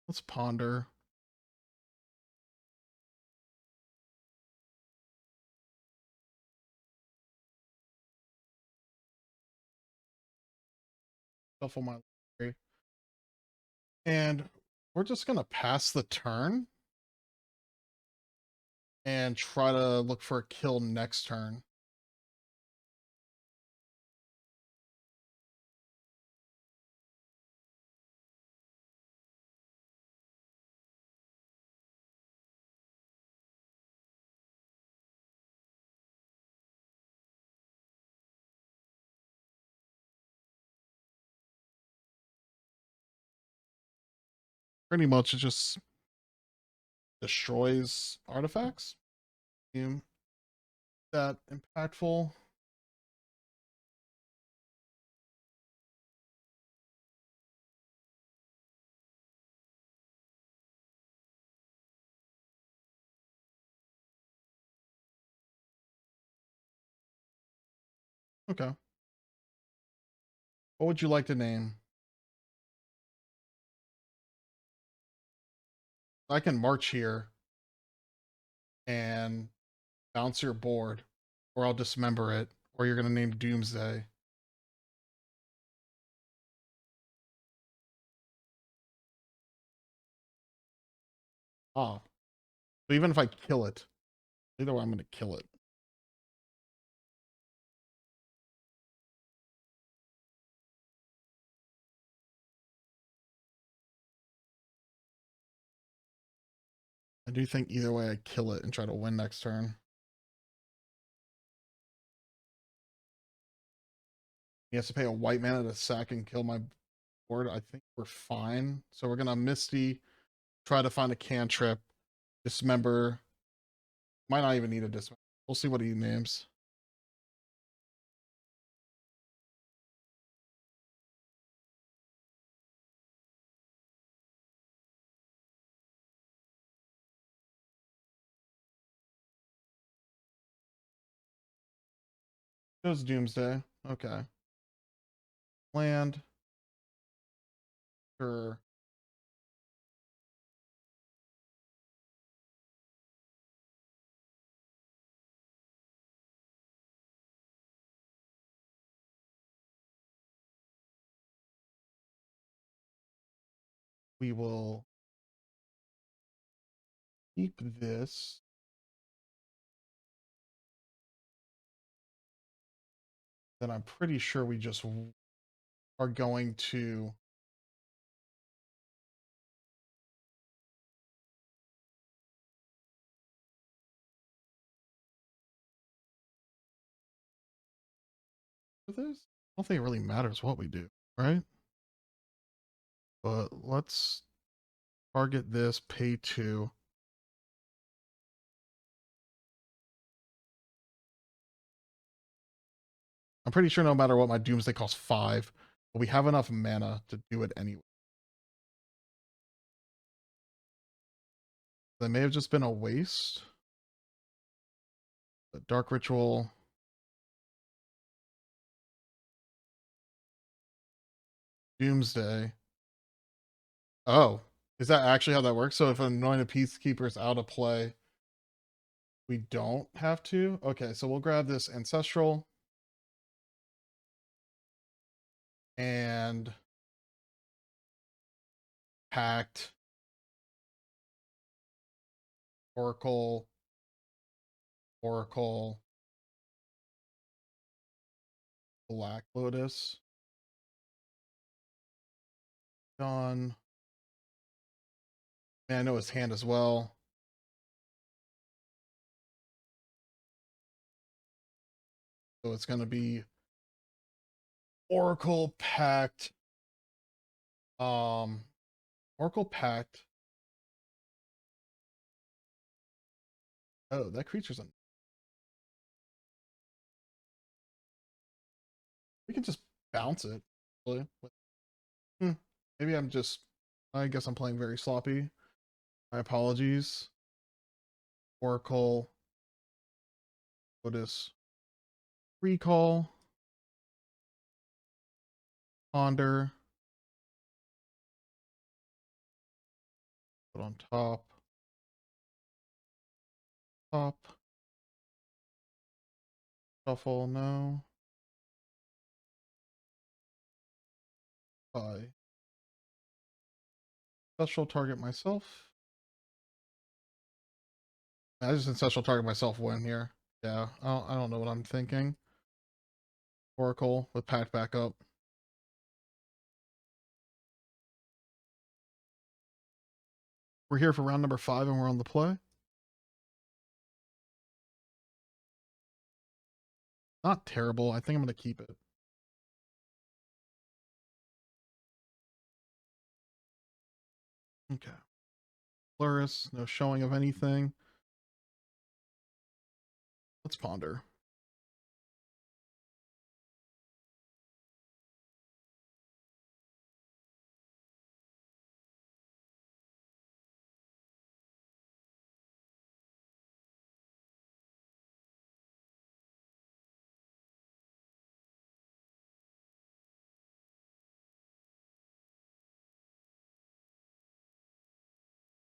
[SPEAKER 1] Let's ponder. Shuffle my library. And we're just gonna pass the turn and try to look for a kill next turn. Pretty much it just destroys artifacts. That impactful. Okay. What would you like to name? I can march here and bounce your board, or I'll dismember it, or you're gonna name Doomsday. Ah, but even if I kill it, either way, I'm gonna kill it. I do think either way, I kill it and try to win next turn. He has to pay a white mana to sack and kill my board. I think we're fine. So we're gonna Misty, try to find a cantrip, dismember. Might not even need a dismember. We'll see what he names. Goes Doomsday. Okay. Land. Sure. We will keep this. Then I'm pretty sure we just are going to do this. I don't think it really matters what we do, right? But let's target this, pay 2. I'm pretty sure no matter what, my Doomsday costs 5, but we have enough mana to do it anyway. That may have just been a waste. But Dark Ritual. Doomsday. Oh, is that actually how that works? So if an Anointed Peacekeeper is out of play, we don't have to? Okay, so we'll grab this Ancestral. And Pact. Oracle. Oracle. Black Lotus. Done. And I know his hand as well. So it's going to be Oracle Pact. Oracle Pact. Oh, that creature's in. We can just bounce it. Really. Maybe I'm just. I guess I'm playing very sloppy. My apologies. Oracle. Lotus. Recall. Ponder. Put on top. Top. Shuffle. No. Bye. Special target myself. I just ancestral target myself when here. Yeah, I don't know what I'm thinking. Oracle with Pact back up. We're here for round number 5 and we're on the play. Not terrible. I think I'm going to keep it. Okay. Plurus, no showing of anything. Let's ponder.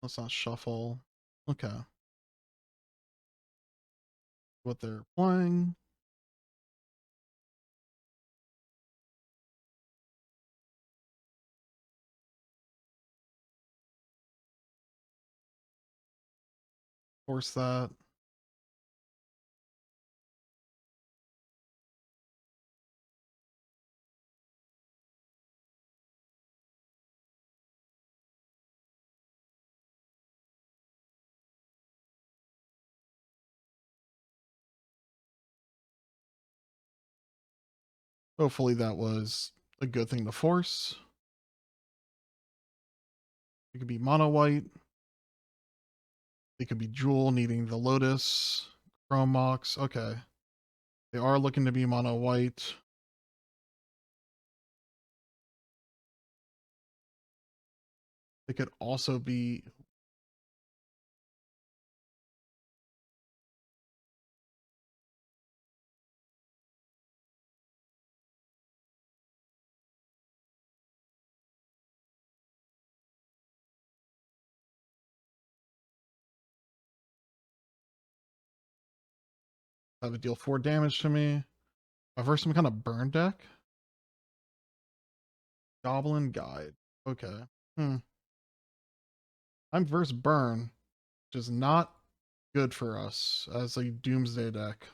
[SPEAKER 1] Let's not shuffle. Okay. What they're playing. Force that. Hopefully that was a good thing to force. It could be mono white. It could be Jewel needing the Lotus. Chrome Mox. Okay. They are looking to be mono white. It could also be. Have it deal 4 damage to me. I verse some kind of burn deck. Goblin Guide. Okay. I'm verse burn, which is not good for us as a Doomsday deck.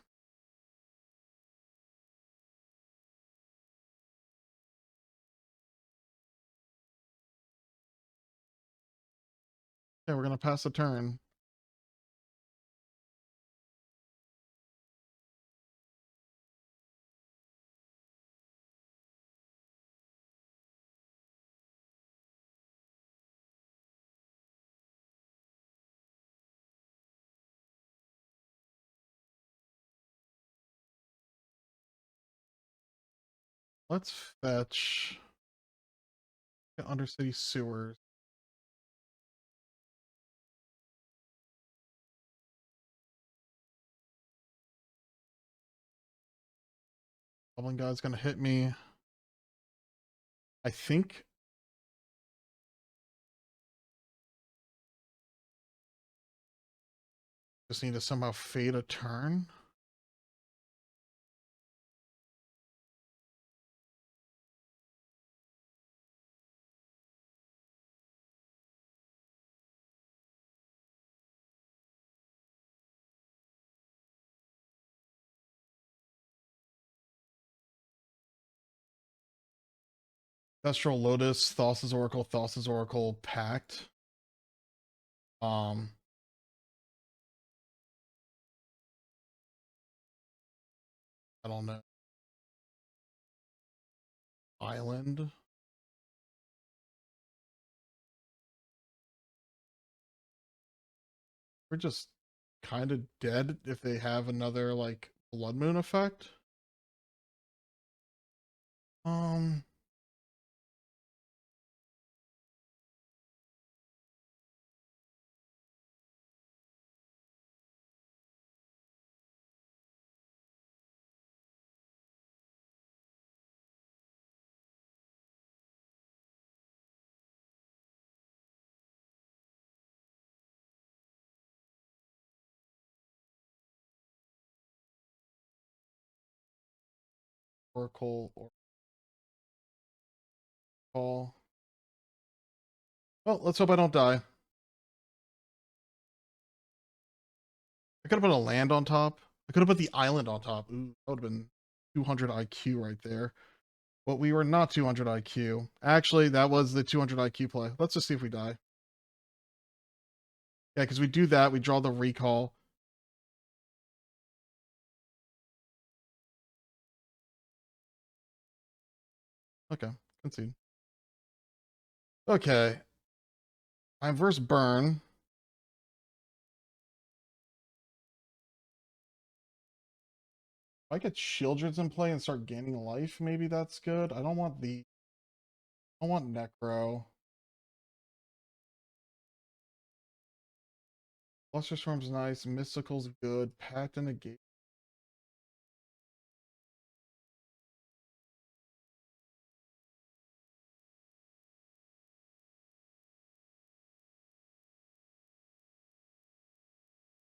[SPEAKER 1] Okay, we're gonna pass the turn. Let's fetch Undercity Sewers. Goblin Guy's gonna hit me. I think just need to somehow fade a turn. Thestral Lotus, Thassa's Oracle, Pact. Um, I don't know. Island. We're just kind of dead if they have another like Blood Moon effect. Um, Oracle or Call. Well, let's hope I don't die. I could have put a land on top. I could have put the island on top. Ooh, that would have been 200 IQ right there. But we were not 200 IQ. Actually, that was the 200 IQ play. Let's just see if we die. Yeah, because we do that. We draw the recall. Okay, concede. Okay. I'm versus burn. If I get Shieldred's in play and start gaining life, maybe that's good. I don't want the... I want Necro. Cluster Storm's nice. Mystical's good. Pact and Negate.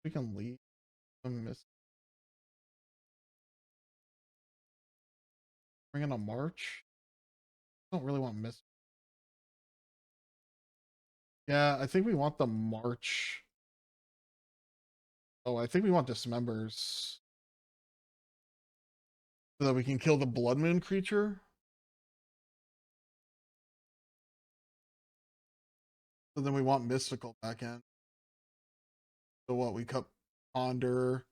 [SPEAKER 1] We can leave them. Bring in a March. I don't really want Miss. Yeah, I think we want the March. Oh, I think we want Dismembers. So that we can kill the Blood Moon creature. So then we want Mystical back in. So what? We cut Ponder.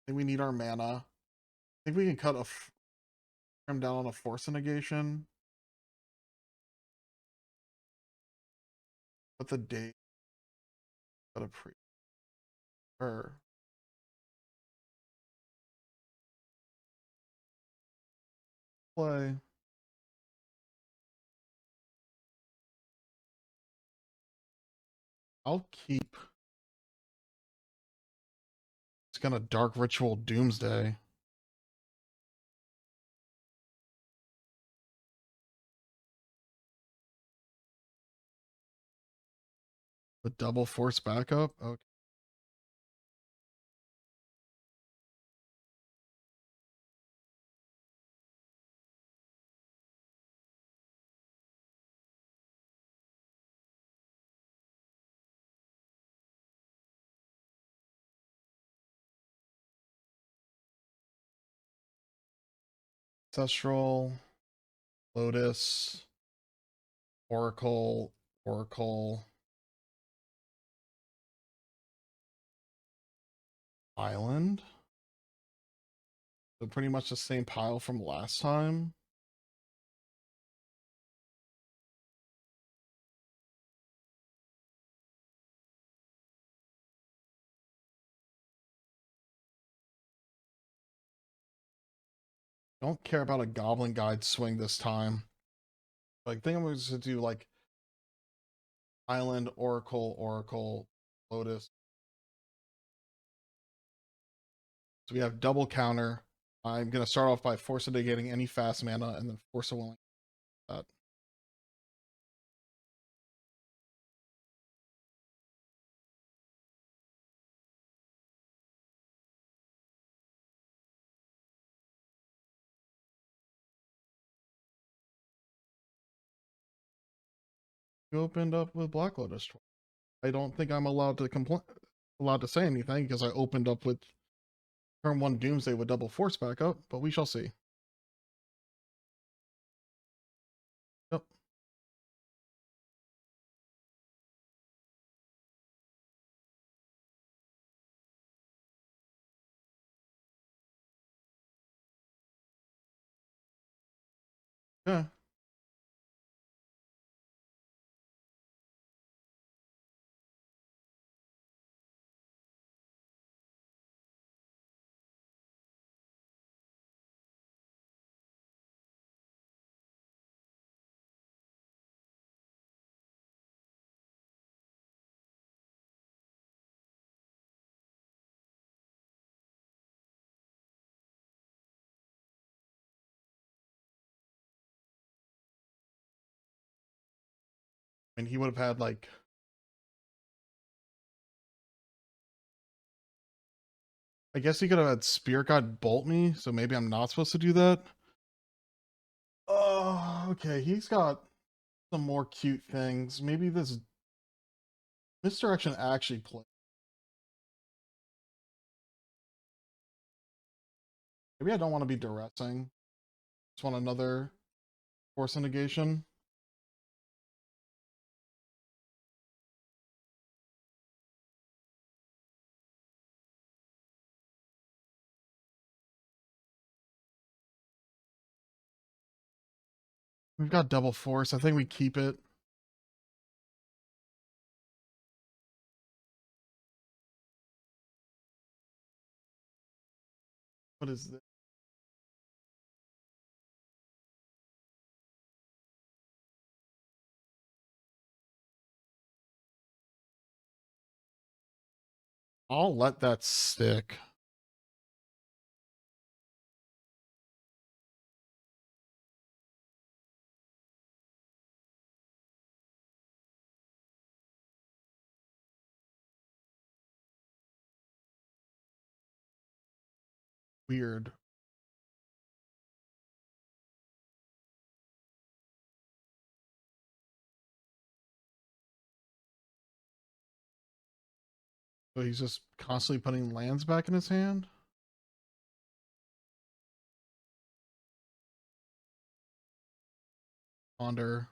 [SPEAKER 1] I think we need our mana. I think we can cut a trim down on a Force Negation. Put the date. Cut a pre. Or play. I'll keep. It's kind of Dark Ritual Doomsday. The double force backup. Okay. Ancestral, Lotus, Oracle, Oracle, Island. So pretty much the same pile from last time. Don't care about a Goblin Guide swing this time. I think I'm going to do like Island, Oracle, Oracle, Lotus. So we have double counter. I'm going to start off by Force of Negating any fast mana and then Force of Willing. That. You opened up with Black Lotus. I don't think I'm allowed to complain, allowed to say anything because I opened up with turn 1 Doomsday with double Force backup, but we shall see. Yep. Yeah. And he would have had like I guess he could have had Spirit God bolt me, so maybe I'm not supposed to do that. Oh, okay. He's got some more cute things. Maybe this misdirection actually play. Maybe I don't want to be duressing. Just want another force negation. We've got double force. I think we keep it. What is this? I'll let that stick. Weird. So he's just constantly putting lands back in his hand. Ponder.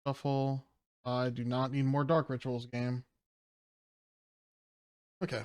[SPEAKER 1] Shuffle. I do not need more Dark Rituals game. Okay.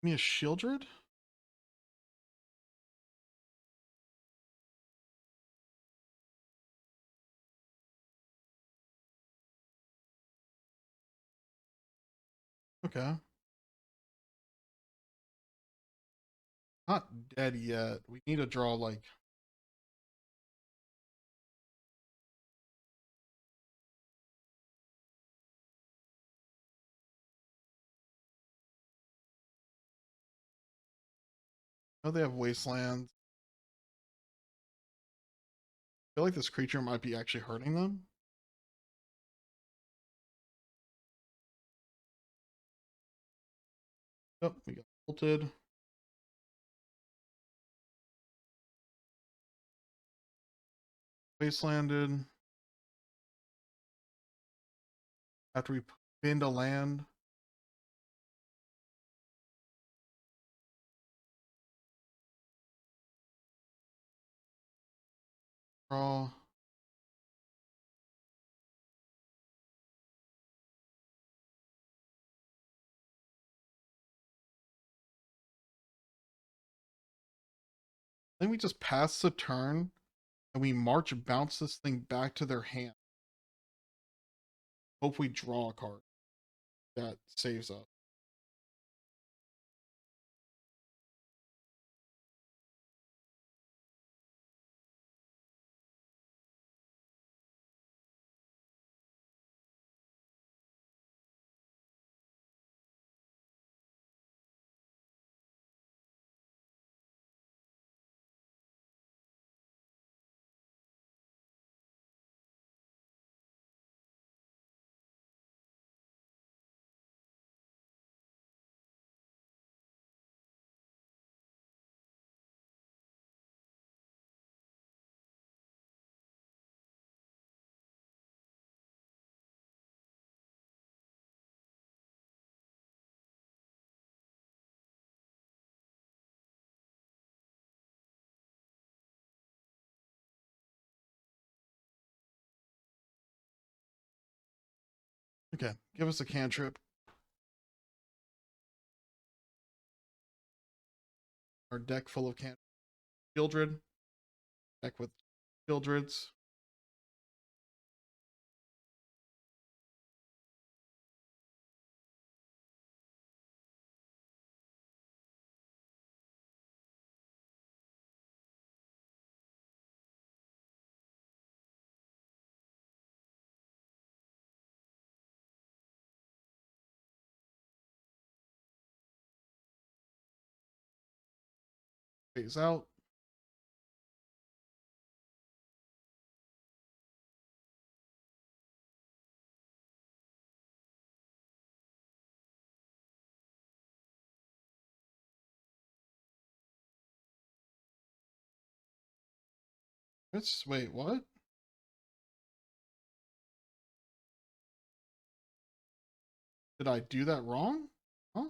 [SPEAKER 1] Give me a Shieldred? Okay. Not dead yet. We need to draw like Oh, they have wasteland. I feel like this creature might be actually hurting them. Yep, we got ulted. Wastelanded. After we pinned a land. Draw. Then we just pass the turn and we march bounce this thing back to their hand. Hope we draw a card that saves us. Okay, give us a cantrip. Our deck full of cantrips. Shieldred. Deck with Shieldreds. Phase out. Wait, what? Did I do that wrong? Huh?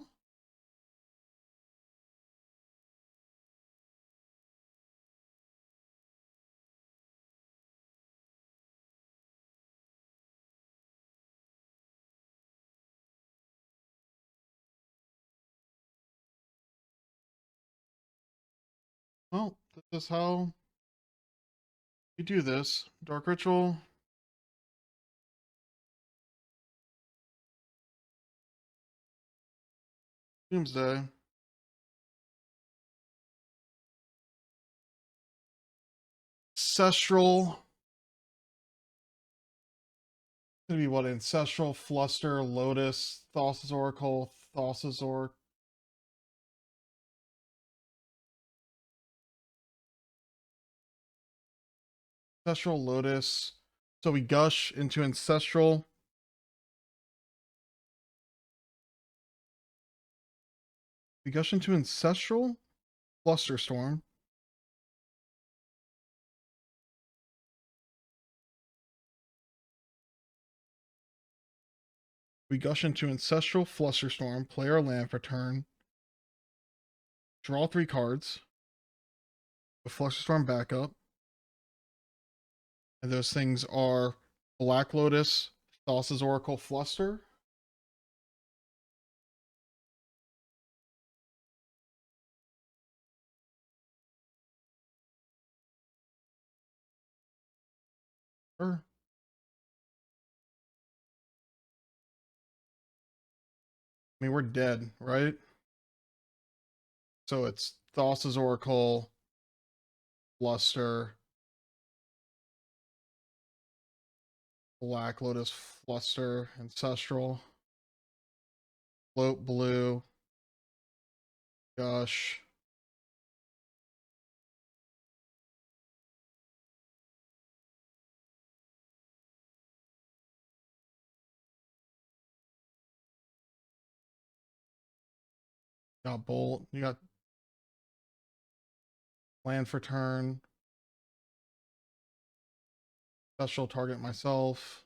[SPEAKER 1] Well, this is how we do this. Dark Ritual. Doomsday. Ancestral. Gonna be what? Ancestral, Fluster, Lotus, Thassa's Oracle, Thassa's Oracle. Ancestral, Lotus. So we gush into Ancestral. We gush into Ancestral, Flusterstorm. We gush into Ancestral, Flusterstorm, play our land for turn, draw 3 cards, a Flusterstorm backup, and those things are Black Lotus, Thassa's Oracle, Fluster. I mean, we're dead, right? So it's Thassa's Oracle, Fluster, Black Lotus, Fluster, Ancestral, Float Blue, Gush, Got Bolt. You got Land for turn. Special target myself.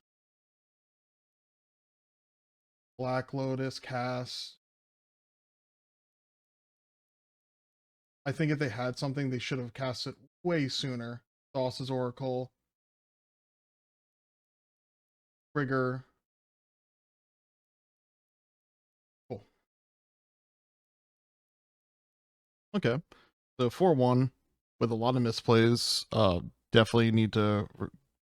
[SPEAKER 1] Black Lotus cast. I think if they had something, they should have cast it way sooner. Sauce's Oracle. Trigger. Cool. Okay. So 4-1 with a lot of misplays. Definitely need to.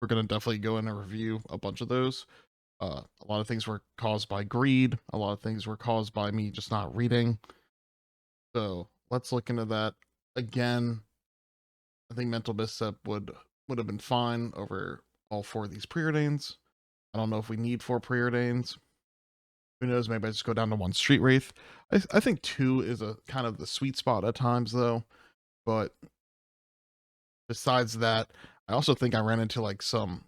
[SPEAKER 1] We're gonna definitely go in and review a bunch of those. A lot of things were caused by greed. A lot of things were caused by me just not reading. So let's look into that again. I think mental misstep would have been fine over all 4 of these preordains. I don't know if we need 4 preordains. Who knows? Maybe I just go down to 1 street wraith. I think 2 is a kind of the sweet spot at times though. But besides that, I also think I ran into like some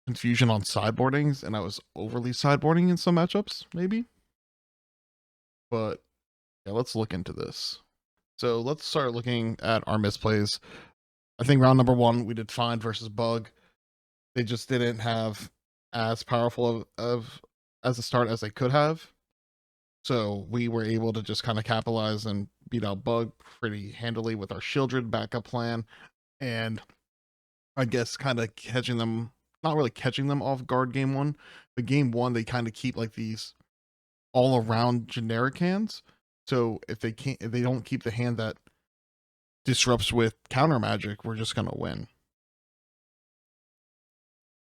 [SPEAKER 1] confusion on sideboardings, and I was overly sideboarding in some matchups, maybe. But yeah, let's look into this. So let's start looking at our misplays. I think round number 1 we did fine versus Bug. They just didn't have as powerful of as a start as they could have. So we were able to just kind of capitalize and beat out Bug pretty handily with our Shieldred backup plan, and I guess kind of catching them, not really catching them off guard game 1, but game 1 they kind of keep like these all around generic hands. So if they don't keep the hand that disrupts with counter magic, we're just gonna win.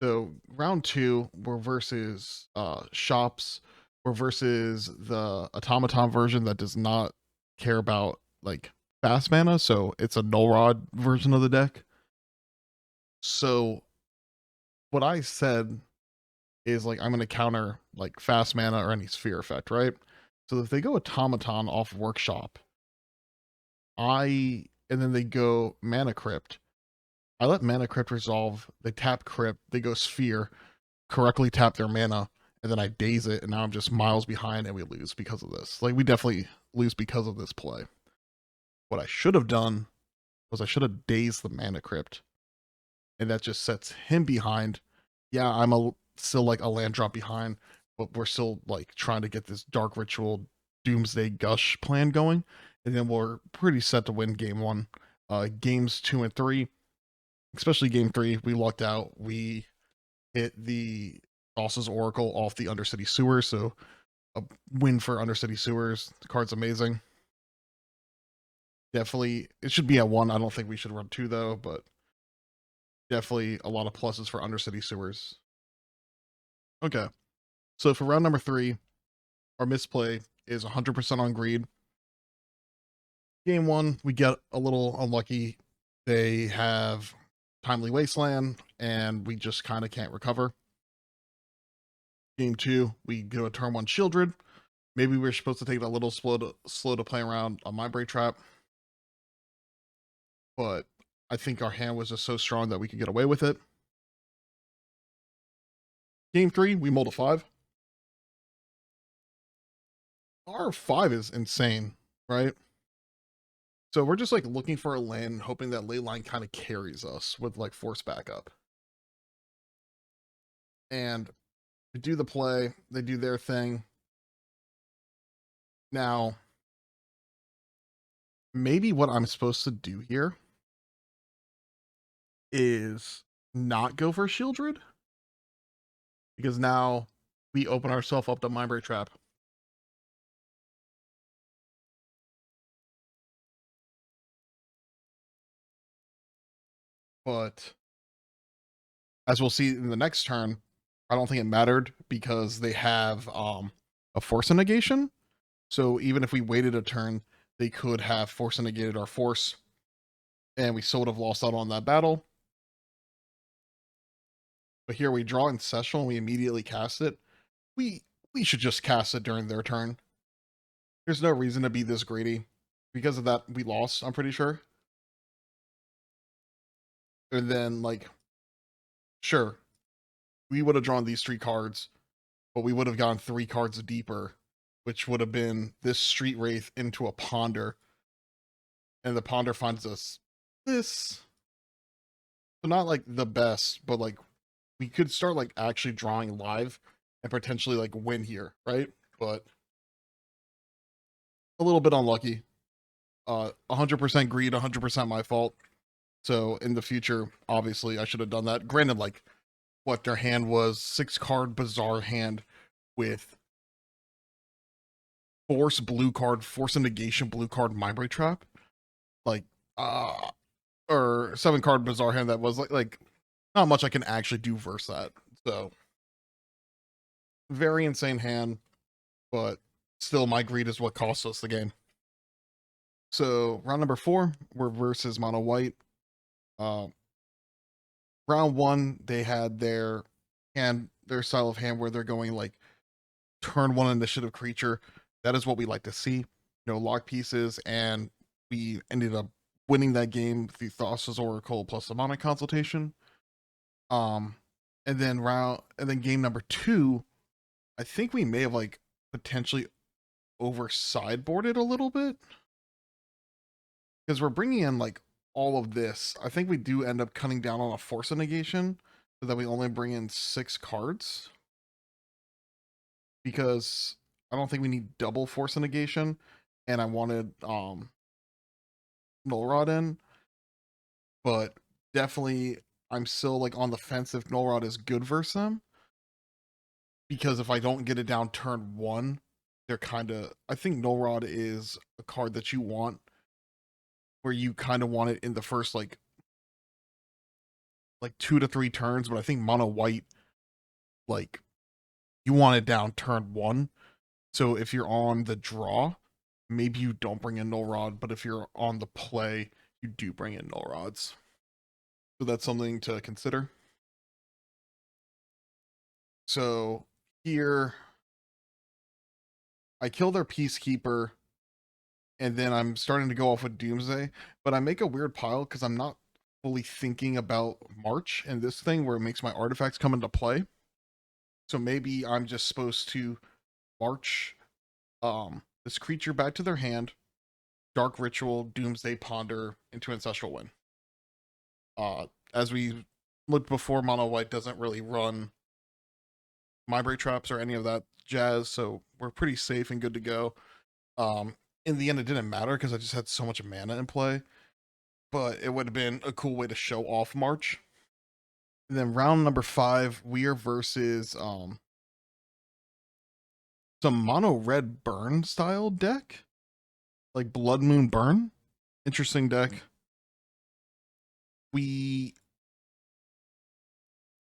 [SPEAKER 1] So round 2, we're versus shops. We're versus the automaton version that does not care about like fast mana, so it's a null rod version of the deck. So what I said is like I'm gonna counter like fast mana or any sphere effect, right? So if they go automaton off workshop, and then they go mana crypt, I let mana crypt resolve, they tap crypt, they go sphere, correctly tap their mana, and then I daze it, and now I'm just miles behind and we lose because of this. Like we definitely lose because of this play. What I should have done was I should have dazed the mana crypt, and that just sets him behind. Yeah, still like a land drop behind, but we're still like trying to get this dark ritual doomsday gush plan going, and then we're pretty set to win game 1. Games 2 and 3, especially game 3, we lucked out. We hit the Sauce's Oracle off the Undercity Sewers, so a win for Undercity Sewers. The card's amazing. Definitely, it should be at 1. I don't think we should run 2 though, but definitely a lot of pluses for Undercity Sewers. Okay, so for round number 3, our misplay is 100% on greed. Game 1, we get a little unlucky. They have Timely Wasteland, and we just kind of can't recover. Game 2, we go a turn 1 Shieldred. Maybe we're supposed to take it a little slow to play around on my break trap, but I think our hand was just so strong that we could get away with it. Game 3, we mulled a 5. Our 5 is insane, right? So we're just like looking for a land, hoping that ley line kind of carries us with like force backup. And we do the play, they do their thing. Now, maybe what I'm supposed to do here is not go for Shieldred, because now we open ourselves up to Mindbreak Trap. But as we'll see in the next turn, I don't think it mattered because they have a force negation. So even if we waited a turn, they could have force negated our force, and we still would have lost out on that battle. But here we draw in Sessional and we immediately cast it. We should just cast it during their turn. There's no reason to be this greedy. Because of that, we lost, I'm pretty sure. And then, like, sure, we would have drawn these 3 cards, but we would have gone 3 cards deeper which would have been this Street Wraith into a Ponder, and the Ponder finds us this. So not like the best, but like we could start like actually drawing live and potentially like win here, right? But a little bit unlucky. 100% greed, 100% my fault. So in the future, obviously, I should have done that. Granted, like what their hand was, 6-card bizarre hand with force blue card, force and negation blue card, mind break trap, like or 7-card bizarre hand that was like not much I can actually do versus that. So very insane hand, but still my greed is what cost us the game. So round number 4, we're versus mono white. Round 1, they had their style of hand where they're going like turn 1 initiative creature. That is what we like to see. Lock pieces, and we ended up winning that game with the Thassa's Oracle plus the Demonic Consultation. And then game number 2, I think we may have like potentially over sideboarded a little bit because we're bringing in like all of this. I think we do end up cutting down on a force of negation so that we only bring in 6 cards because I don't think we need double force of negation, and I wanted Null Rod in, but definitely I'm still like on the fence if Null Rod is good versus them, because if I don't get it down turn 1, they're I think Null Rod is a card that you want where you kind of want it in the first like 2 to 3 turns, but I think mono white, like you want it down turn 1. So if you're on the draw, maybe you don't bring in Null Rod, but if you're on the play, you do bring in Null Rods. So that's something to consider. So here, I kill their Peacekeeper, and then I'm starting to go off with Doomsday, but I make a weird pile because I'm not fully thinking about March and this thing where it makes my artifacts come into play. So maybe I'm just supposed to March this creature back to their hand, Dark Ritual, Doomsday, Ponder into Ancestral Wind. As we looked before, Mono White doesn't really run Mind Break Traps or any of that jazz, so we're pretty safe and good to go. In the end, it didn't matter because I just had so much mana in play, but it would have been a cool way to show off March. And then round number 5, we are versus some mono red burn style deck, like Blood Moon Burn. Interesting deck.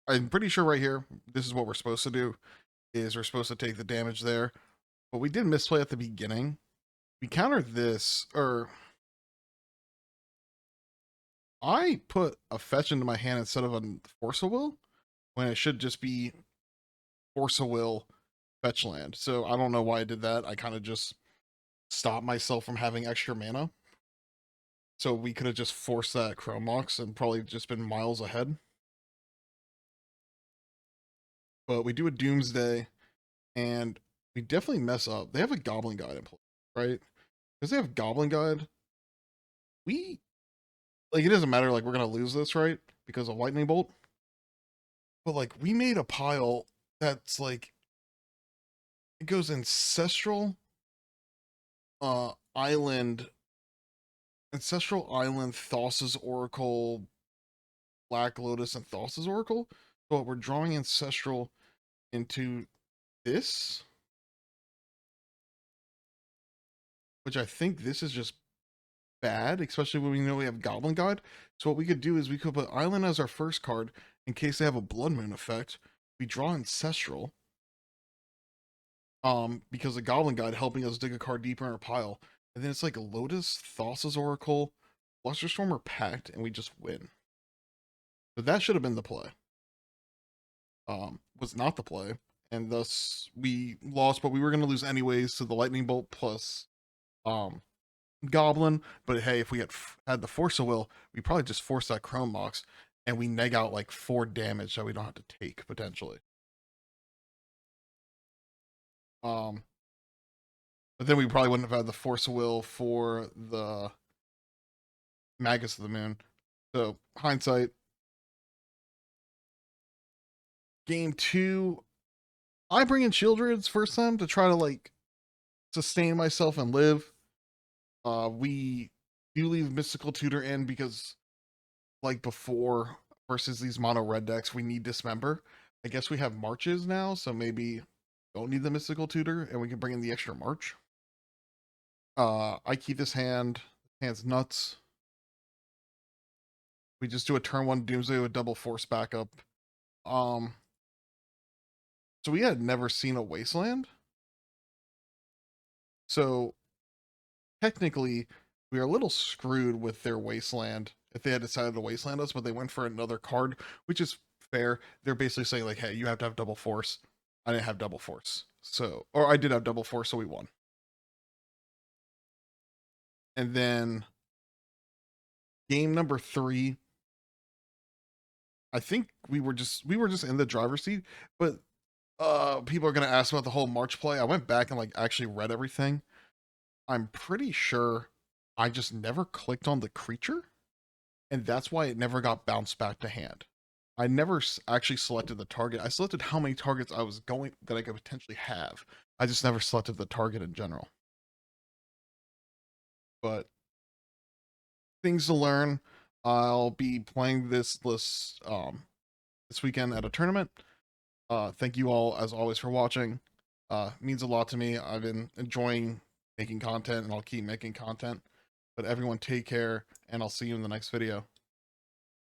[SPEAKER 1] I'm pretty sure right here, this is what we're supposed to do, is we're supposed to take the damage there, but we did misplay at the beginning. We countered this, or I put a fetch into my hand instead of a Force of Will, when it should just be Force of Will, fetch land. So I don't know why I did that. I kind of just stopped myself from having extra mana. So we could have just forced that Chrome Mox and probably just been miles ahead. But we do a Doomsday, and we definitely mess up. They have a Goblin Guide in play, right? Because they have Goblin Guide, we like it doesn't matter, like we're gonna lose this, right? Because of Lightning Bolt. But like we made a pile that's like it goes Ancestral Island, Thassa's Oracle, Black Lotus, and Thassa's Oracle. So we're drawing Ancestral into this, which I think this is just bad, especially when we know we have Goblin Guide. So what we could do is we could put Island as our first card in case they have a Blood Moon effect. We draw Ancestral, because the Goblin Guide helping us dig a card deeper in our pile, and then it's like Lotus, Thassa's Oracle, Flusterstorm, or Pact, and we just win. So that should have been the play. Was not the play, and thus we lost, but we were going to lose anyways. So the Lightning Bolt plus Goblin, but hey, if we had the Force of Will, we probably just force that Chrome Mox, and we neg out like 4 damage that we don't have to take potentially. But then we probably wouldn't have had the force of will for the Magus of the Moon. So hindsight. Game 2, I bring in Childred's first time to try to like sustain myself and live. We do leave Mystical Tutor in because, like before, versus these mono red decks, we need Dismember. I guess we have marches now, so maybe don't need the Mystical Tutor and we can bring in the extra march. I keep this hand. Hand's nuts. We just do a turn 1 Doomsday with double force backup. Um, so we had never seen a Wasteland. So technically, we are a little screwed with their Wasteland if they had decided to Wasteland us, but they went for another card, which is fair. They're basically saying, like, hey, you have to have double force. I didn't have double force. So, or I did have double force, so we won. And then game number 3, I think we were just in the driver's seat, but people are gonna ask about the whole March play. I went back and like actually read everything. I'm pretty sure I just never clicked on the creature, and that's why it never got bounced back to hand. I never actually selected the target. I selected how many targets I was going that I could potentially have. I just never selected the target in general. But things to learn. I'll be playing this weekend at a tournament. Thank you all as always for watching. Means a lot to me. I've been enjoying making content and I'll keep making content. But everyone take care and I'll see you in the next video.